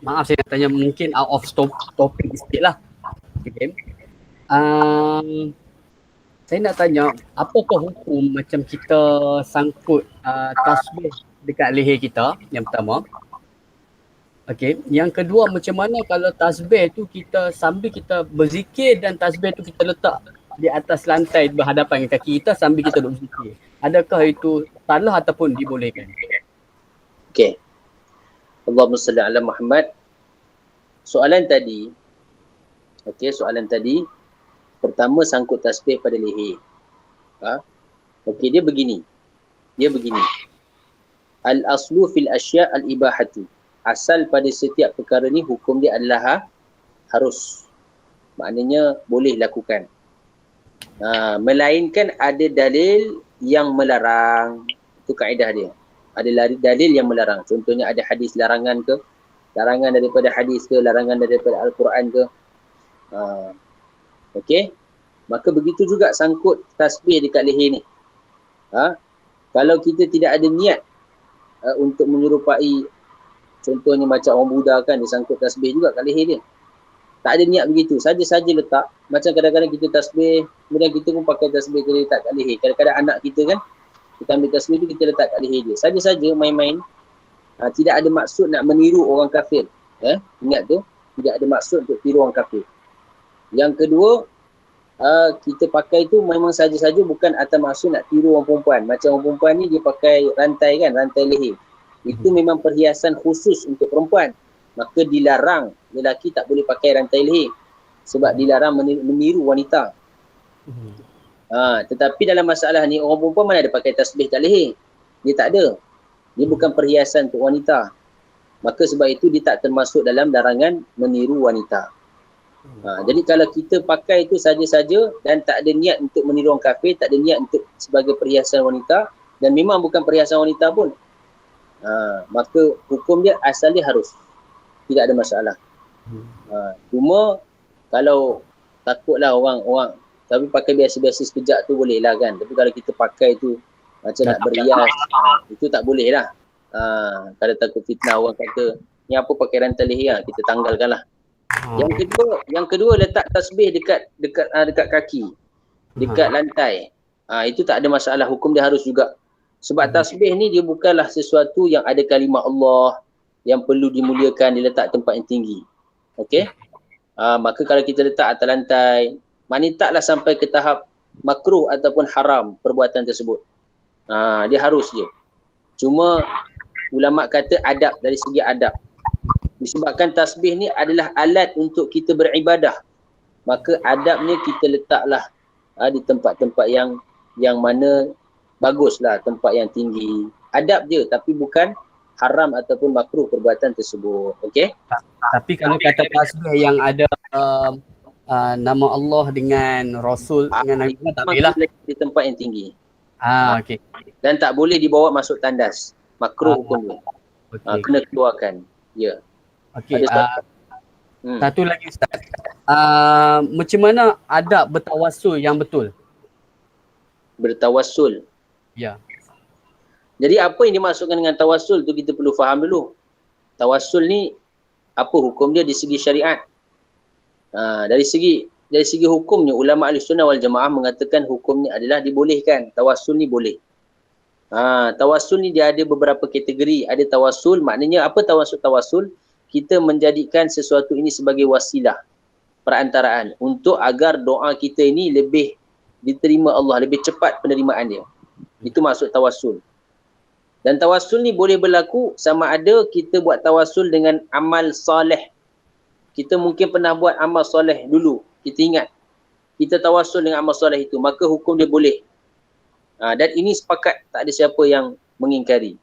maaf saya nak tanya mungkin out of topic sikit lah. Okay. Saya nak tanya, apakah hukum macam kita sangkut tasbih dekat leher kita, yang pertama. Okey, yang kedua macam mana kalau tasbih tu kita sambil kita berzikir dan tasbih tu kita letak di atas lantai berhadapan dengan kaki kita sambil kita duduk berzikir. Adakah itu salah ataupun dibolehkan? Okey. Allahumma salli ala Muhammad. Soalan tadi, pertama sangkut tasbih pada leher. Okey, dia begini. Al-aslu fil asya' al-ibahatu. Asal pada setiap perkara ni hukum dia adalah harus. Maknanya boleh lakukan. Melainkan ada dalil yang melarang. Itu kaedah dia. Ada dalil yang melarang. Contohnya ada hadis larangan ke, larangan daripada hadis ke, larangan daripada Al-Quran ke. Okey. Maka begitu juga sangkut tasbih dekat leher ni. Kalau kita tidak ada niat untuk menyerupai, contohnya macam orang Buddha kan, dia sangkut tasbih juga kat leher dia. Tak ada niat begitu, saja-saja letak. Macam kadang-kadang kita tasbih, kemudian kita pun pakai tasbih kita letak kat leher. Kadang-kadang anak kita kan, kita ambil tasbih tu kita letak kat leher dia. Saja-saja main-main. Tidak ada maksud nak meniru orang kafir. Ingat tu, tidak ada maksud untuk tiru orang kafir. Yang kedua, kita pakai tu memang saja-saja, bukan atas maksud nak tiru orang perempuan. Macam orang perempuan ni dia pakai rantai kan, rantai leher. Itu memang perhiasan khusus untuk perempuan. Maka dilarang, lelaki tak boleh pakai rantai leher. Sebab dilarang meniru wanita. Tetapi dalam masalah ni, orang perempuan mana ada pakai tasbih kat leher? Dia tak ada. Dia bukan perhiasan untuk wanita. Maka sebab itu dia tak termasuk dalam larangan meniru wanita. Jadi kalau kita pakai itu saja-saja dan tak ada niat untuk meniru orang kafir, tak ada niat untuk sebagai perhiasan wanita, dan memang bukan perhiasan wanita pun, maka hukum dia asal dia harus. Tidak ada masalah. Cuma kalau takutlah orang tapi pakai biasa-biasa sekejap tu boleh lah kan. Tapi kalau kita pakai tu macam nak berias, itu tak boleh lah. Kalau takut fitnah orang kata ni apa pakai rantai leher, kita tanggalkan lah. Yang kedua letak tasbih dekat kaki, dekat lantai. Itu tak ada masalah, hukum dia harus juga. Sebab tasbih ni dia bukanlah sesuatu yang ada kalimah Allah yang perlu dimuliakan, diletak tempat yang tinggi. Okey? Maka kalau kita letak atas lantai, maknanya taklah sampai ke tahap makruh ataupun haram perbuatan tersebut. Dia harus je. Cuma ulama kata adab, dari segi adab. Disebabkan tasbih ni adalah alat untuk kita beribadah. Maka adabnya kita letaklah di tempat-tempat yang mana baguslah, tempat yang tinggi. Adab je, tapi bukan haram ataupun makruh perbuatan tersebut. Okey? Tapi kalau kata tasbih yang ada nama Allah dengan Rasul dengan Nabi, tak boleh lah di tempat yang tinggi. Okey. Dan tak boleh dibawa masuk tandas. Makruh hukum dia. Okey. Kena keluarkan. Ya. Okey. Ada soalan? Satu lagi Ustaz. Macam mana adab bertawassul yang betul? Bertawassul. Ya. Jadi apa yang dimaksudkan dengan tawassul tu kita perlu faham dulu. Tawassul ni apa hukum dia di segi syariat? Dari segi hukumnya ulama Ahlussunnah wal Jamaah mengatakan hukumnya adalah dibolehkan. Tawassul ni boleh. Tawassul ni dia ada beberapa kategori. Ada tawassul, maknanya apa tawassul? Kita menjadikan sesuatu ini sebagai wasilah, perantaraan untuk agar doa kita ini lebih diterima Allah, lebih cepat penerimaan dia. Itu maksud tawassul. Dan tawassul ni boleh berlaku sama ada kita buat tawassul dengan amal soleh. Kita mungkin pernah buat amal soleh dulu. Kita ingat. Kita tawassul dengan amal soleh itu. Maka hukum dia boleh. Dan ini sepakat. Tak ada siapa yang mengingkari.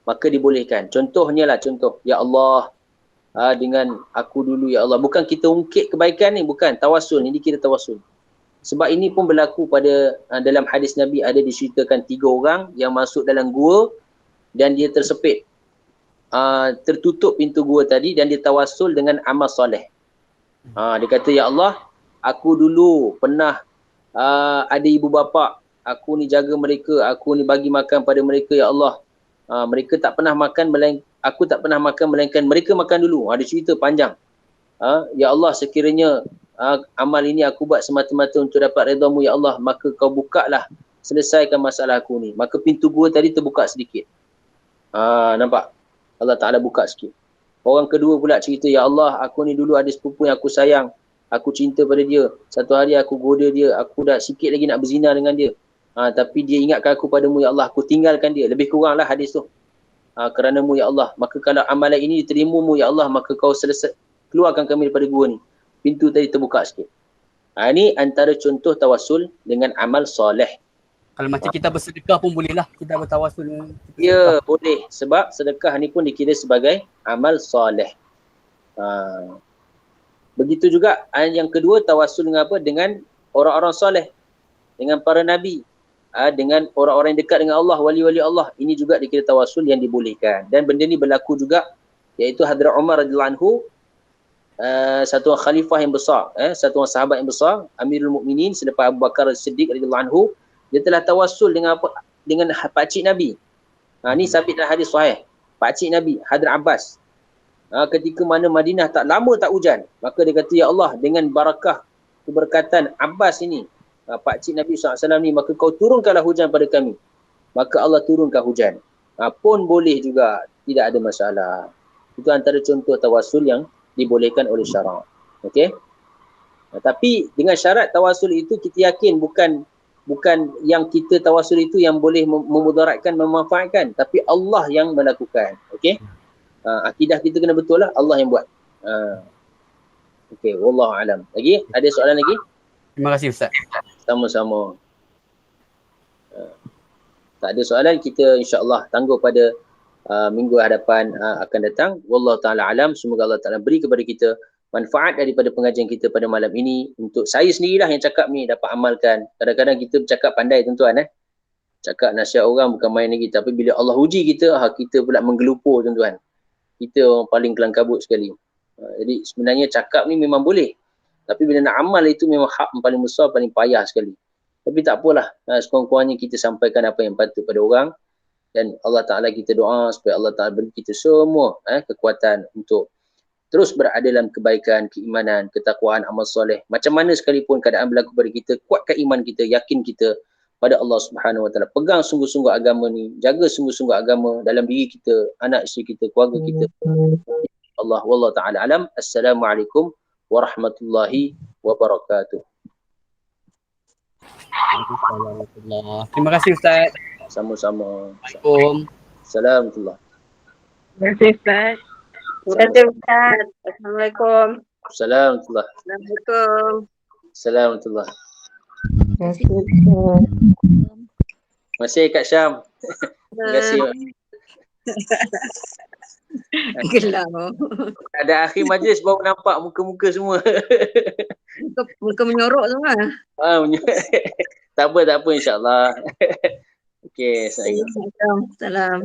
Maka dibolehkan. Contohnya lah. Ya Allah. Dengan aku dulu ya Allah. Bukan kita ungkit kebaikan ni. Bukan. Tawassul. Ini kira tawassul. Sebab ini pun berlaku pada dalam hadis Nabi ada diceritakan 3 orang yang masuk dalam gua dan dia tersepit. Tertutup pintu gua tadi dan dia tawassul dengan amal soleh. Dia kata, ya Allah, aku dulu pernah ada ibu bapa, aku ni jaga mereka, aku ni bagi makan pada mereka, ya Allah. Mereka tak pernah makan, aku tak pernah makan melainkan mereka makan dulu. Ada cerita panjang. Ya Allah, sekiranya amal ini aku buat semata-mata untuk dapat redha-Mu ya Allah, maka kau bukalah, selesaikan masalah aku ni. Maka pintu gua tadi terbuka sedikit. Nampak? Allah Ta'ala buka sikit. Orang kedua pula cerita, ya Allah, aku ni dulu ada sepupu yang aku sayang, aku cinta pada dia. Satu hari aku goda dia, aku dah sikit lagi nak berzina dengan dia. Tapi dia ingatkan aku padamu ya Allah, aku tinggalkan dia. Lebih kuranglah hadis tu. Kerana-Mu ya Allah, maka kalau amalan ini diterima-Mu ya Allah, maka kau keluarkan kami daripada gua ni. Pintu tadi terbuka sikit. Ini antara contoh tawassul dengan amal soleh. Kalau macam kita bersedekah pun bolehlah kita bertawassul. Ya, boleh. Sebab sedekah ni pun dikira sebagai amal soleh. Begitu juga yang kedua, tawassul dengan apa? Dengan orang-orang soleh. Dengan para nabi. Dengan orang-orang yang dekat dengan Allah, wali-wali Allah. Ini juga dikira tawassul yang dibolehkan. Dan benda ni berlaku juga, iaitu Hadrat Umar radhiyallahu anhu, satu orang khalifah yang besar, satu orang sahabat yang besar, Amirul Mukminin selepas Abu Bakar As-Siddiq radhiyallahu anhu, dia telah tawassul dengan apa? Dengan pakcik Nabi. Ni sabit dalam hadis sahih. Pakcik Nabi, Hadrat Abbas. Ketika mana Madinah tak lama tak hujan, maka dia kata, ya Allah, dengan barakah keberkatan Abbas ini, pakcik Nabi SAW ni, maka kau turunkanlah hujan pada kami. Maka Allah turunkan hujan. Pun boleh juga, tidak ada masalah. Itu antara contoh tawassul yang dibolehkan oleh syarak. Okey? Tapi dengan syarat tawassul itu kita yakin bukan yang kita tawassul itu yang boleh memudaratkan, memanfaatkan, tapi Allah yang melakukan. Okey? Akidah kita kena betul lah, Allah yang buat. Okey, wallahu alam. Lagi? Ada soalan lagi? Terima kasih Ustaz. Sama-sama. Tak ada soalan, kita insya-Allah tangguh pada minggu hadapan akan datang. Wallahu taala alam. Semoga Allah Taala beri kepada kita manfaat daripada pengajian kita pada malam ini. Untuk saya sendirilah yang cakap ni dapat amalkan. Kadang-kadang kita bercakap pandai tuan-tuan. Cakap nasihat orang bukan main lagi. Tapi bila Allah uji kita, kita pula menggelupur tuan-tuan. Kita orang paling kelang kabut sekali. Jadi sebenarnya cakap ni memang boleh. Tapi bila nak amal itu memang hak yang paling besar, paling payah sekali. Tapi tak apalah. Sekurang-kurangnya kita sampaikan apa yang patut pada orang. Dan Allah Ta'ala kita doa supaya Allah Ta'ala beri kita semua kekuatan untuk terus berada dalam kebaikan, keimanan, ketakwaan, amal soleh. Macam mana sekalipun keadaan berlaku pada kita, kuatkan iman kita, yakin kita pada Allah Subhanahu Wa Ta'ala. Pegang sungguh-sungguh agama ni, jaga sungguh-sungguh agama dalam diri kita, anak isteri kita, keluarga kita. Allah wallahu ta'ala alam. Assalamualaikum warahmatullahi wabarakatuh. Terima kasih Ustaz. Sama-sama. Assalamualaikum. Assalamualaikum. Terima kasih Ustaz. Terima kasih Ustaz. Assalamualaikum. Assalamualaikum. Assalamualaikum. Assalamualaikum. Terima kasih Ustaz. Terima kasih Kak Syam. Terima kasih. Gelap. Ada akhir majlis baru nampak muka-muka semua. Muka menyorok semua. Tak apa insyaAllah. Okey, assalamualaikum. Salam.